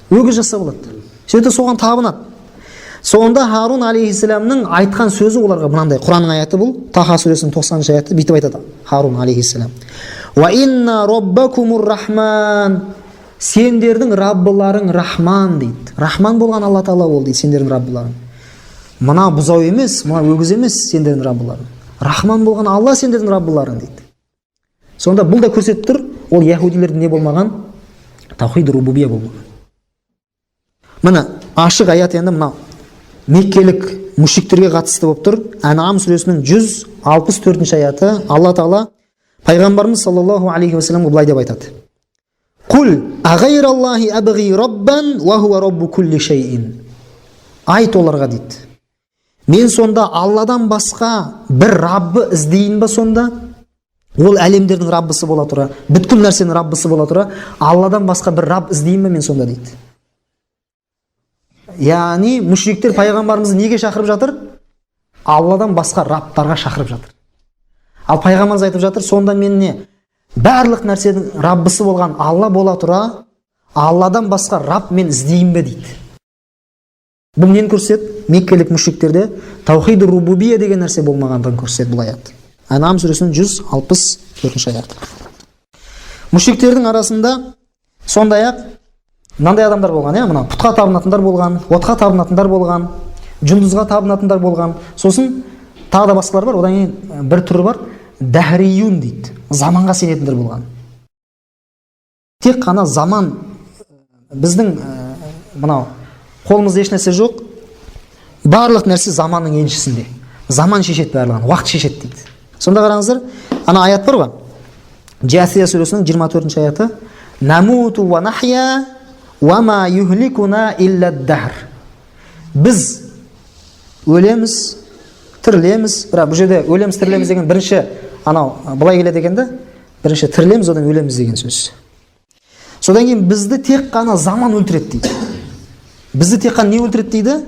Өгіз жасап алады. Сөйтіп соған табынады. Сонда Харун алейхиссаламның айтқан сөзі оларға мынандай. Құранның аяты бұл. Таха сүресінің 90-ші аяты бүйтіп айтады Харун алейхиссалам: "Ва инна раббакумур рахман." Сендердің раббыларың Рахман дейді. Рахман болған Алла Тағала ол дейді, сендердің раббыларың. Мына бұзау емес, мына өгіз емес сендердің раббыларың. Рахман болған Алла сендердің раббыларың дейді. Сонда бұл да көрсетіп тұр, ол яһудилердің не болмаған? Таухид рубубия болмаған. Мына ашық аят енді мына меккелік мушриктерге қатысты болып тұр. Ан'ам сүресінің 164-ші аяты. Алла Тағала пайғамбарымыз саллаллаху алейхи вассаламға былай деп айтады: "Кул агайраллахи абги раббан ва хуа раббу кулли шайин." Айт оларға дейді: "Мен сонда Алладан басқа бір раббы іздейін ба сонда? Ол әлемдердің раббысы бола тұра, бүткіл нәрсенің раббысы бола тұра, Алладан басқа бір рабб іздейін ба мен сонда" дейді. яғни мүшриктер пайғамбарымызды неге шақырып жатыр? Алладан басқа рабтарға шақырып жатыр. Ал пайғамбарымыз айтып жатыр, сонда мен не? Барлық нәрсенің раббысы болған Алла бола тұра, Алладан басқа раб мен іздеймін бе дейді. Бұл нені көрсетеді? Меккелік мүшриктерде таухид рубубия деген нәрсе болмағандығын көрсетеді бұл аят. Ан'ам сүресінің 164 аяты. Мүшриктердің арасында сондай-ақ мынандай адамдар болған, мына пұтқа табынатындар болған, отқа табынатындар болған, жұлдызға табынатындар болған. Сосын тағы да басқалар бар. Одан кейін бір түрі бар, дәхриюн дейді. Заманға сенетіндер болған. Тек қана заман, біздің мынау қолымызда еш нәрсе жоқ. Барлық нәрсе заманның еншісінде. Заман шешеді барлығын, уақыт шешеді дейді. Сонда қараңыздар, ана аят бар ғой. Джасия сүресінің 24 аяты. Намуту ва нахя ва ма юхликуна илля дахр. Біз өлеміз, тірілеміз. Бірақ бұл жерде өлеміз, тірілеміз деген бірінші анау былай келеді екен да. Бірінші тірілеміз, одан өлеміз деген сөз. Содан кейін бізді тек қана заман өлтіреді дейді. Бізді тек қана не өлтіреді дейді?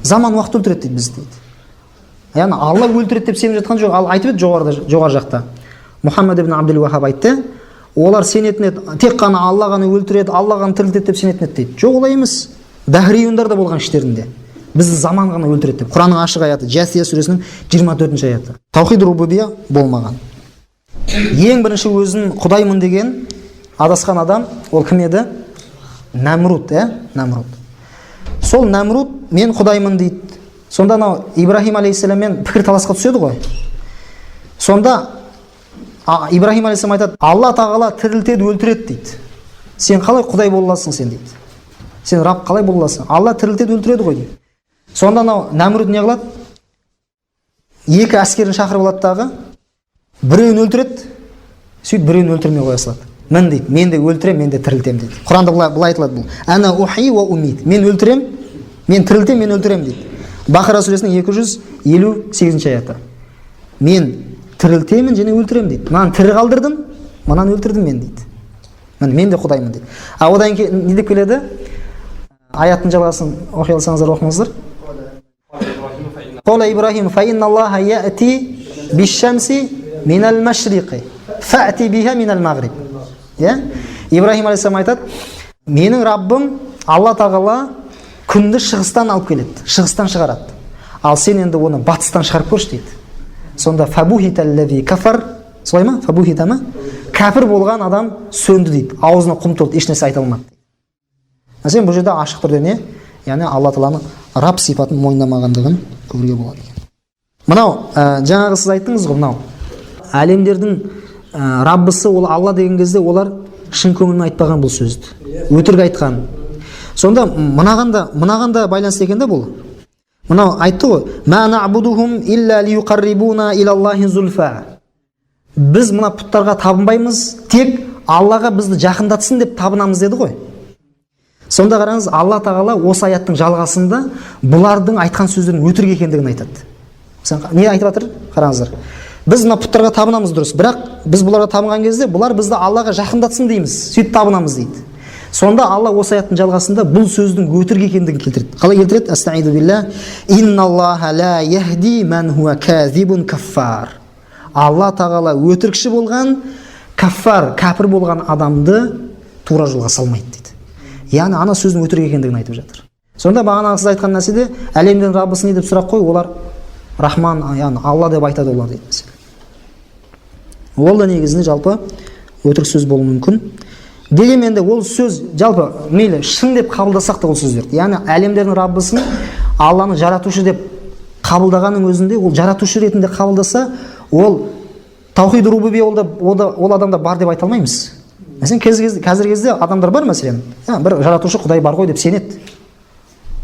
Заман, уақыт өлтіреді дейді бізді дейді. Яғни Алла өлтіреді деп сеніп жатқан жоқ. Ал айтып еді жоғары жақта. Мұхаммад ибн Абдул Вахаб айтты, олар сенетін еді, тек қана Алла ғана өлтіреді, Алла ғана тірілтеді деп сенетін еді дейді. Жоқ, олай емес. Дәхриюндар да болған іштерінде. Бізді заман ғана өлтіреді деп. Құранның ашық аяты, Джасия сүресінің 24 аяты. Таухид рубубия болмаған. Ең бірінші өзін құдаймын деген адасқан адам, ол кім еді? Намруд, Намруд. Сол Намруд мен құдаймын дейді. Сонда анау Ибрахим алейхиссаламмен пікір таласқа түседі ғой. Сонда Ибрахим алейхиссалам айтады, Алла тағала тірілтеді, өлтіреді дейді. Сен қалай құдай бола аласың сен дейді. Сен раб қалай бола аласың? Алла тірілтеді, өлтіреді ғой дейді. Сонда анау Намруд не қылады? Екі әскерін шақырып алады дағы, біреуін өлтіреді, сөйтіп біреуін өлтірмей қоя салады. Мен дейді, мен де өлтірем, мен де тірілтем дейді. Құранда былай айтылады бұл. Ана ухи ва умит. Мен өлтірем, мен тірілтем, мен өлтірем дейді. Бақара сүресінің 258 аяты. Мен тірілтемін және өлтірем дейді. Мынаны тірі қалдырдым, мынаны өлтірдім мен дейді. Мен де құдаймын дейді. Одан кейін не деп келеді? Аяттың жалғасын оқи алсаңыздар оқыңыздар. Қола Ибрахим фа инна Аллаха яти биш-шамси минал машриқи фати биха минал магриб. Ибрахим алейхиссалам айтады, менің Раббым Алла тағала күнді шығыстан алып келеді, шығыстан шығарады. Ал сен енді оны батыстан шығарып көрші дейді. Сонда фабухиталлази кафар, солай ма? Фабухита ма? Кәпір болған адам сөнді дейді. Аузына құм толды, еш нәрсе айта алмады. Мәселен бұл жерде ашық түрде не? Яғни Алла тағаланың раб сипатын мойындамағандығын көруге болады екен. Мынау жаңағы сіз айттыңыз ғой, мынау әлемдердің раббысы ол Алла деген кезде олар шын көңілмен айтпаған бұл сөзді. Өтірік айтқан. Сонда мынаған да байланысты екен да бұл. Мынау айтты ғой, «Ма нa'будухум илля лиюқаррибуна илаллахи зульфа». Біз мына пұттарға табынбаймыз, тек Аллаға бізді жақындатсын деп табынамыз деді ғой. Сонда қараңыз, Алла тағала осы аяттың жалғасында бұлардың айтқан сөздерінің өтірік екендігін айтады. Не айтып жатыр? Қараңыздар. Біз мына пұттарға табынамыз дұрыс, бірақ біз бұларға табынған кезде бұлар бізді Аллаға жақындатсын дейміз, сөйтіп табынамыз дейді. Сонда Алла осы аяттың жалғасында бұл сөздің өтірік екендігін келтіреді. Қалай келтіреді? Астаиду билля. Инналлаха ла яхди ман хуа казибун каффар. Алла тағала өтірікші болған, каффар, кәпір болған адамды тура жолға салмайды дейді. Яғни ана сөздің өтірік екендігін айтып жатыр. Сонда бағана сіз айтқан нәрседе әлемдің раббысы не деп сұрақ қой, олар Рахман, яғни Алла деп айтады олар дейді. Ол да негізінде жалпы өтірік сөз болуы мүмкін. Дегенмен де ол сөз жалпы мейлі шын деп қабылдасақ та ол сөздерді. Яғни әлемдердің раббысын Алланы жаратушы деп қабылдағанның өзінде, ол жаратушы ретінде қабылдаса, ол таухид рубубия ол адамда бар деп айта алмаймыз. Мәселен қазіргі кезде адамдар бар, мәселен, бір жаратушы Құдай бар ғой деп сенеді.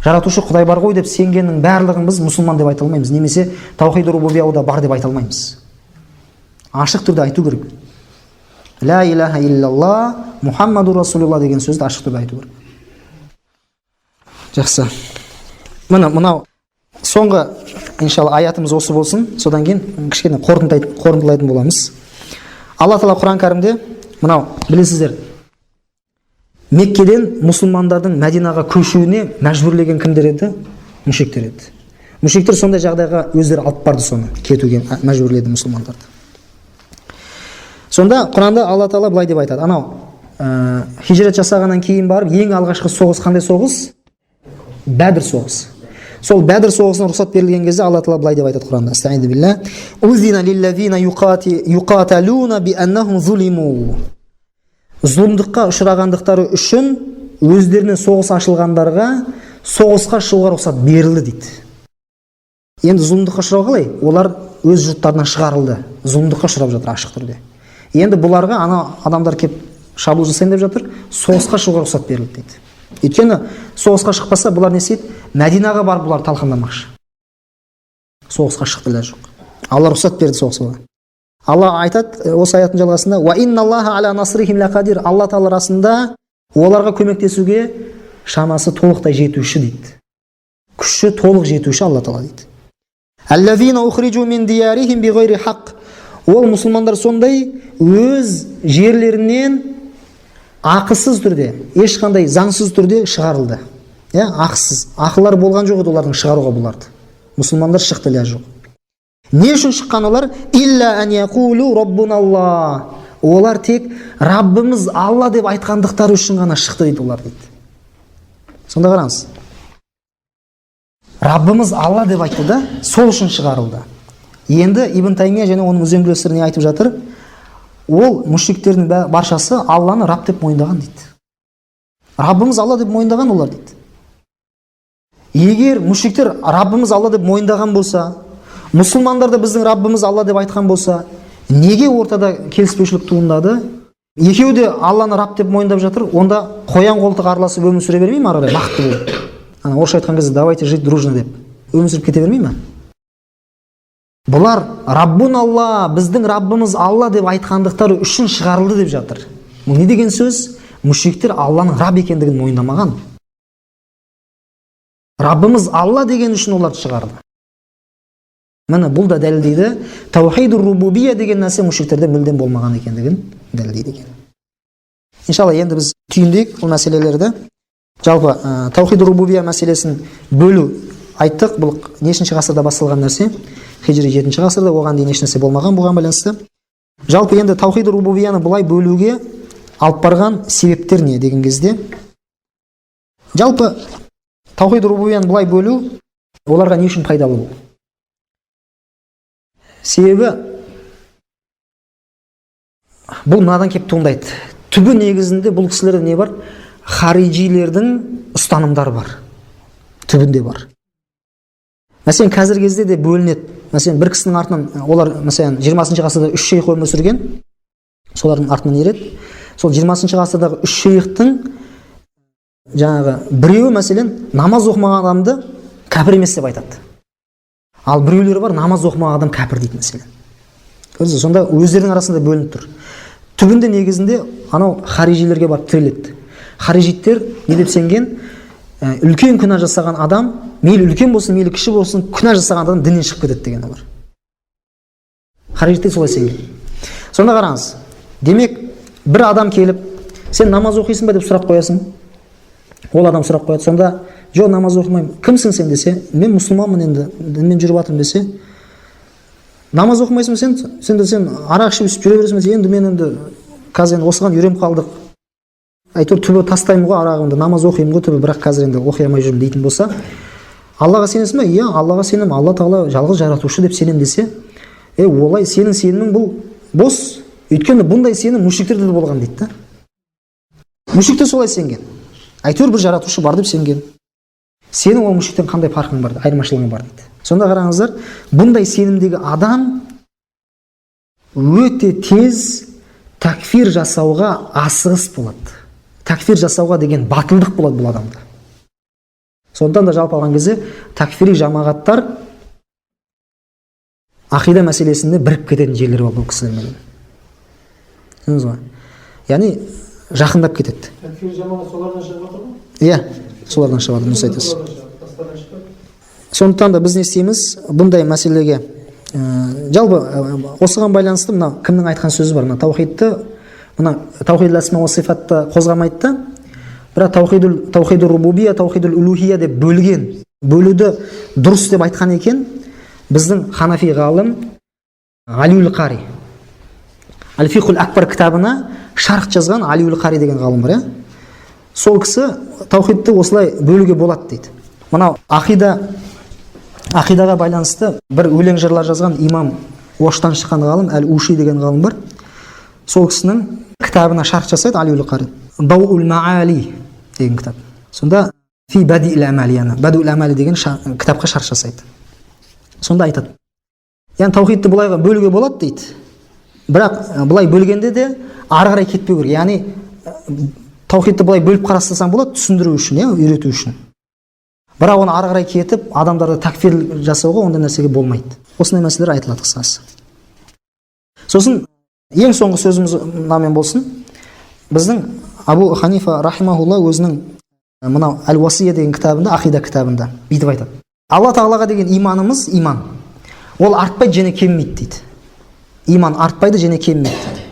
Жаратушы Құдай бар ғой деп сенгеннің барлығын біз мұсылман деп айта алмаймыз, немесе таухид рубубия да бар деп айта алмаймыз. Ашық түрде айту керек. Ла илаха иллалла Мухаммаду Расулулла деген сөзді ашық түрде айту керек. Жақсы. Мынау соңғы иншалла аятымыз осы болсын. Содан кейін кішкене қорытындылайтын боламыз. Алла Тағала Құран кәрімде мынау білесіздер. Меккеден мұсылмандардың Мәдинаға көшуіне мәжбүрлеген кімдер еді? Мушриктер еді. Мушриктер сондай жағдайға өздері алып барды, соны кетуге мәжбүрледі мұсылмандарды. Сонда Құранда Алла Тағала былай деп айтады. Анау хижрат жасағаннан кейін барып ең алғашқы соғыс қандай соғыс? Бәдір соғысы. Сол Бәдір соғысына рұқсат берілген кезде Алла Тағала былай деп айтады Құранда. Астағфиру билла. Узина лиллазина юқаталуна бианнахум зулиму. Зұлымдыққа ұшырағандықтары үшін өздеріне соғыс ашылғандарға соғысқа шығуға рұқсат берілді дейді. Енді зұлымдыққа ұшырау қалай? Олар өз жұрттарынан шығарылды. Зұлымдыққа ұшырап жатыр ашық түрде. Енді бұларға ана адамдар келіп шабуыл жасайын деп жатыр, соғысқа шығуға рұқсат берілді дейді. Өйткені соғысқа шықпаса, бұлар не істейді? Мәдинаға барып бұлар талқандамақшы. Соғысқа шықтылар жоқ. Алла рұқсат берді соғысқа. Алла айтады осы аяттың жалғасында: "Ва инналлаха аля насрихим лақадир". Алла Тағала расында оларға көмектесуге шамасы толықтай жетуші дейді. Күші толық жетуші Алла Тағала дейді. Аллазина ухриджу мин диярихим биғайри хақ. Ол мұсылмандар сондай өз жерлерінен ақысыз түрде, ешқандай заңсыз түрде шығарылды. Ақысыз. Ақылар болған жоқ еді олардың шығаруға бұларды. Мұсылмандар шықты лә жоқ. Не үшін шыққан олар? Илля ан яқулу раббуналла. Олар тек Раббымыз Алла деп айтқандықтары үшін ғана шықты дейді олар дейді. Сонда қараңыз. Раббымыз Алла деп айтты да, сол үшін шығарылды. Енді Ибн Таймия және оның үзеңгілестері не айтып жатыр? Ол мушриктердің баршасы Алланы Рабб деп мойындаған дейді. Раббымыз Алла деп мойындаған олар дейді. Егер мушриктер Раббымыз Алла деп мойындаған болса, мұсылмандар да біздің Раббымыз Алла деп айтқан болса, неге ортада келіспеушілік туындады? Екеуі де Алланы Рабб деп мойындап жатыр, онда қоян қолтық араласып өмір сүре бермей ме арада бақытты болып? Орысша айтқан кезде давайте жить дружно деп өмір сүріп кете бермей ме? Бұлар Раббун Алла, біздің Раббымыз Алла деп айтқандықтары үшін шығарылды деп жатыр. Бұл не деген сөз? Мушриктер Алланың Рабб екендігін мойындамаған. Раббымыз Алла деген үшін оларды шығарды. Міне бұл да дәлелдейді. Таухидур рубубия деген нәрсе мушриктерде мүлдем болмаған екендігін дәлелдейді екен. Иншалла енді біз түйіндейік бұл мәселелерді. Жалпы таухидур рубубия мәселесін бөлу айттық. Бұл нешінші ғасырда басталған нәрсе? Хижри 7-ші ғасырда, оған дейін ешнәрсе болмаған бұған байланысты. Жалпы енді таухидур рубубияны бұлай бөлуге алып барған себептер не деген кезде? Жалпы таухидур рубубияны бұлай бөлу оларға не үшін пайдалы бұл? Себебі бұл мынадан кеп туындайды. Түбі негізінде бұл кісілерде не бар? Хариджилердің ұстанымдары бар. Түбінде бар. Мәселен, қазір кезде де бөлінеді. Мәселен, бір кісінің артынан, олар мәселен 20-шы ғасырда 3 шейх өмір сүрген, солардың артынан ереді. Сол 20-шы ғасырдағы 3 шейхтің жаңағы біреуі мәселен намаз оқымаған адамды кәпір емес деп айтады. Ал біреулері бар, намаз оқымаған адам кәпір дейді мәселен. Көрдіңіз, сонда өздерінің арасында бөлініп тұр. Түбінде негізінде анау харижилерге барып тіреледі. Харижиттер не деп сенген? Үлкен күнә жасаған адам, мейлі үлкен болсын, мейлі кіші болсын, күнә жасаған адам діннен шығып кетеді деген олар. Харижиттер солай сенген. Сонда қараңыз. Демек, бір адам келіп, сен намаз оқисың ба деп сұрақ қоясың. Ол адам сұрақ қояды. Сонда, жоқ, намаз оқымаймын. Кімсің сен десе, мен мұсылманмын енді, дінмен жүріп жатырмын десе, намаз оқымайсың сен арақ ішіп жүре бересің десе, енді мен енді қазір осыған үйреніп қалдық. Әйтеуір түбі тастаймын ғой арағымды, намаз оқимын ғой түбі, бірақ қазір енді оқи алмай жүрмін дейтін болса, Аллаға сенесің бе? Иә, Аллаға сенем, Алла Тағала жалғыз жаратушы деп сенем десе, олай сенің сенімің бұл бос. Өйткені бұндай сенім мушриктерде де болған дейді. Мушриктер солай сенген. Әйтеуір бір жаратушы бар деп сенген. Сенің ол мушриктен қандай фарқың бар, айырмашылығың бар дейді. Сонда қараңыздар, бұндай сенімдегі адам өте тез такфир жасауға асығыс болады. Такфир жасауға деген батылдық болады бұл адамда. Сондықтан да жалпы алған кезде такфири жамағаттар ақида мәселесінде біріп кететін жерлер бар бұл кісілермен. Түсіндіңіз ба? Яғни жақындап кетеді. Такфир жамағат солардан шығып жатыр ма? Иә, солардан шығып жатыр, дұрыс айтасыз. Сондықтан да біз не істейміз бұндай мәселеге жалпы осыған байланысты мына кімнің айтқан сөзі бар? Мына таухидты, мына таухид асма ва сифатты қозғамайды да, бірақ таухидул рубубия, таухидул улухия деп бөлуді дұрыс деп айтқан екен біздің ханафи ғалым Алиул Қари. Аль-Фихул Акбар кітабына шарх жазған Алиул Қари деген ғалым бар, сол кісі таухидты осылай бөлуге болады дейді. Мынау ақидаға байланысты бір өлең жырлар жазған имам Оштан шыққан ғалым Әл-Уши деген ғалым бар. Сол кісінің кітабына шарх жасайды Алиул Қари. Дауул Маали деген кітап. Сонда фи бадиил амалияна, бадиул амали деген кітапқа шарх жасайды. Сонда айтады, яғни таухидты бұлай бөлуге болады дейді. Бірақ бұлай бөлгенде де ары қарай кетпеу керек. Яғни таухидты бұлай бөліп қарастырсаң болады, түсіндіру үшін, үйрету үшін. Бірақ оны ары қарай кетіп, адамдарды такфир жасауға ондай нәрсеге болмайды. Осындай мәселелер айтылады қысқасы. Сосын ең соңғы сөзіміз мынамен болсын. Біздің Абу Ханифа рахимахулла өзінің мынау Әл-Уасия деген кітабында, ақида кітабында бүйтіп айтады. Алла тағалаға деген иманымыз иман. Ол артпайды және кеммейді дейді. Иман артпайды және кеммейді дейді.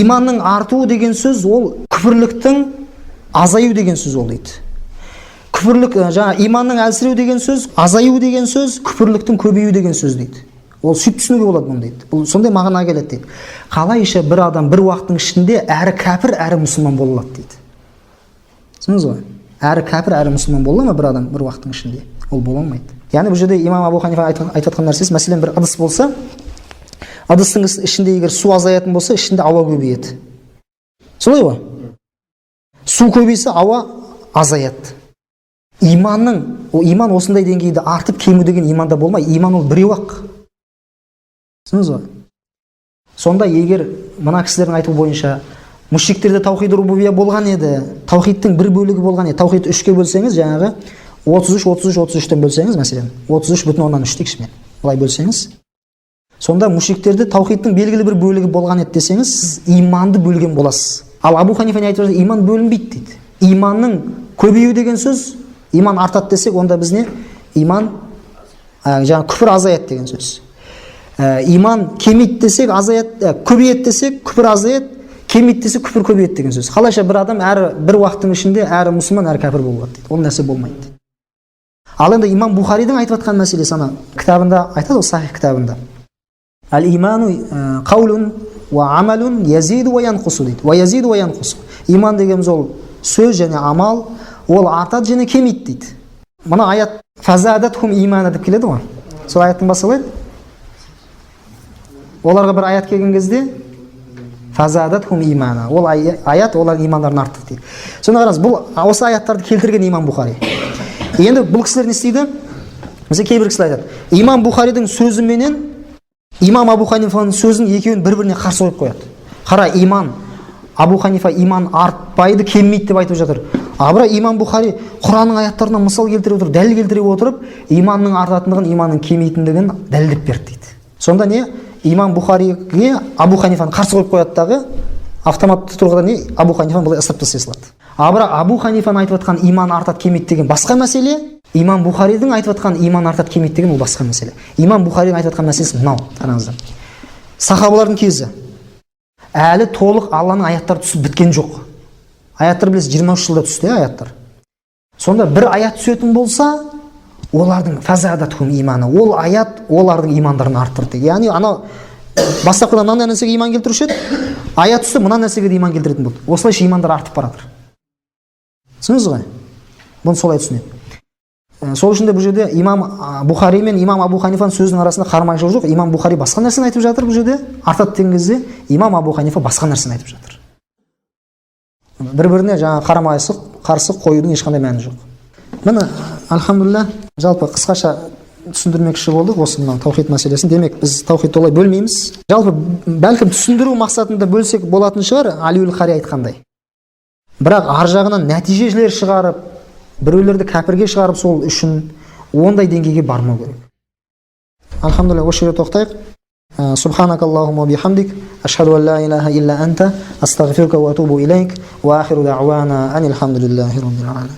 Иманның артуы деген сөз ол күфірліктің азаю деген сөз ол дейді. Күфірлік, иманның әлсіреу деген сөз, азаю деген сөз, күфірліктің көбею деген сөз дейді. Ол сөйтіп түсінуге болады мұны дейді. Бұл сондай мағына келеді дейді. Қалайша бір адам бір уақыттың ішінде әрі кәпір, әрі мұсылман бола алады дейді. Түсіндіңіз ғой? Әрі кәпір, әрі мұсылман бола ма бір адам бір уақыттың ішінде? Ол бола алмайды. Яғни бұл жерде имам Абу Ханифа айтып жатқан нәрсесі, мәселен бір ыдыс болса, ыдыстың ішінде егер су азаятын болса, ішінде ауа көбейеді. Солай ғой? Су көбейсе, ауа азаяды. Иман осындай деңгейде артып кему деген иманда болмай, иман ол біреу-ақ. Түсіндіңіз ғой? Сонда егер мына кісілердің айтуы бойынша мушриктерде таухид рубубия болған еді, таухидтың бір бөлігі болған еді, таухидты үшке бөлсеңіз, жаңағы 33-33-33-тен бөлсеңіз, мәселен 33,3 дейікші, былай бөлсеңіз, сонда мушриктерде таухидтың белгілі бір бөлігі болған еді десеңіз, сіз иманды бөлген боласыз. Ал Абу Ханифа не айтып жатыр? Иман бөлінбейді дейді. Иманның көбею деген сөз, иман артады десек, онда біз не? Иман жаңа күфір азаяды деген сөз. Иман кемейді десек, азаяды, көбейеді десек, күфір азаяды, кемейді десек, күфір көбейеді деген сөз. Қалайша бір адам бір уақыттың ішінде әрі мұсылман, әрі кәпір болады дейді. Ол нәрсе болмайды. Ал енді имам Бухаридің айтып жатқан мәселесі ана кітабында айтады, ол Сахих кітабында. Ал-иману қаулун ва амалун язиду ва янқусу дейді. Ва язиду ва янқусу. Иман дегеніміз ол сөз және амал, ол артады және кемейді дейді. Мына аят фазадатхум имана деп келеді ғой. Сол аяттың басталады. Оларға бір аят келген кезде фазадатхум имана. Ол аят олардың имандарын арттырды дейді. Сонда қараңыз, бұл осы аяттарды келтірген имам Бухари. Енді бұл кісілер не істейді? Mesela кейбір кісілер айтады, имам Бухаридің сөзі менен имам Абу Ханифаның сөзін екеуін бір-біріне қарсы қойып қояды. Қара, Абу Ханифа иман артпайды, кеммейді деп айтып жатыр. Бірақ имам Бухари Құранның аяттарына мысал келтіре отырып, дәлел келтіре отырып, иманның артатындығын, иманның кемейтіндігін дәлелдеп берді дейді. Сонда не? Имам Бухариге Абу Ханифаны қарсы қойып қояды дағы, автоматты тұрғыда не? Абу Ханифаны былай ысырып тастай салады. Бірақ Абу Ханифаны айтып жатқан иман артады, кемейді деген басқа мәселе, имам Бухаридің айтып жатқан иман артады, кемейді деген ол басқа мәселе. Имам Бухаридің айтып жатқан мәселесі мынау, қараңыздар. Сахабалардың кезі әлі толық Алланың аяттары түсіп біткен жоқ. Аяттар білесіз 23 жылда түсті, аяттар. Сонда бір аят түсетін болса, олардың фазадатхум иманы, ол аят олардың имандарын арттырды. Яғни анау бастапқыда мынандай нәрсеге иман келтіруші еді, аят түсті мына нәрсеге де иман келтіретін болды. Осылайша имандар артып баратыр. Түсінесіз ғой? Бұны солай түсінеді. Сол үшін де бұл жерде имам Бухари мен имам Абу Ханифаның сөзінің арасында қарамайшылық жоқ. Имам Бухари басқа нәрсені айтып жатыр бұл жерде, артады деген кезде имам Абу Ханифа басқа нәрсені айтып жатыр. Бір-біріне жаңа қарсы қоюдың ешқандай мәні жоқ. Міне, альхамдулилля, жалпы қысқаша түсіндірмекші болдық осы мынау таухид мәселесін. Демек, біз таухидты олай бөлмейміз. Жалпы бәлкім түсіндіру мақсатында бөлсек болатын шығар, Алиул Қари айтқандай. Бірақ ар жағынан нәтижелер шығарып, біреулерді кәпірге шығарып сол үшін ондай деңгейге бармау керек. Альхамдулилля, осы жерде тоқтайық. Субханакаллахумма бихамдик, ашхаду ан ла илаха илля анта, астағфирука ва атубу илейк, ва ахиру дa'wana анил хамдулиллахи раббил аламин.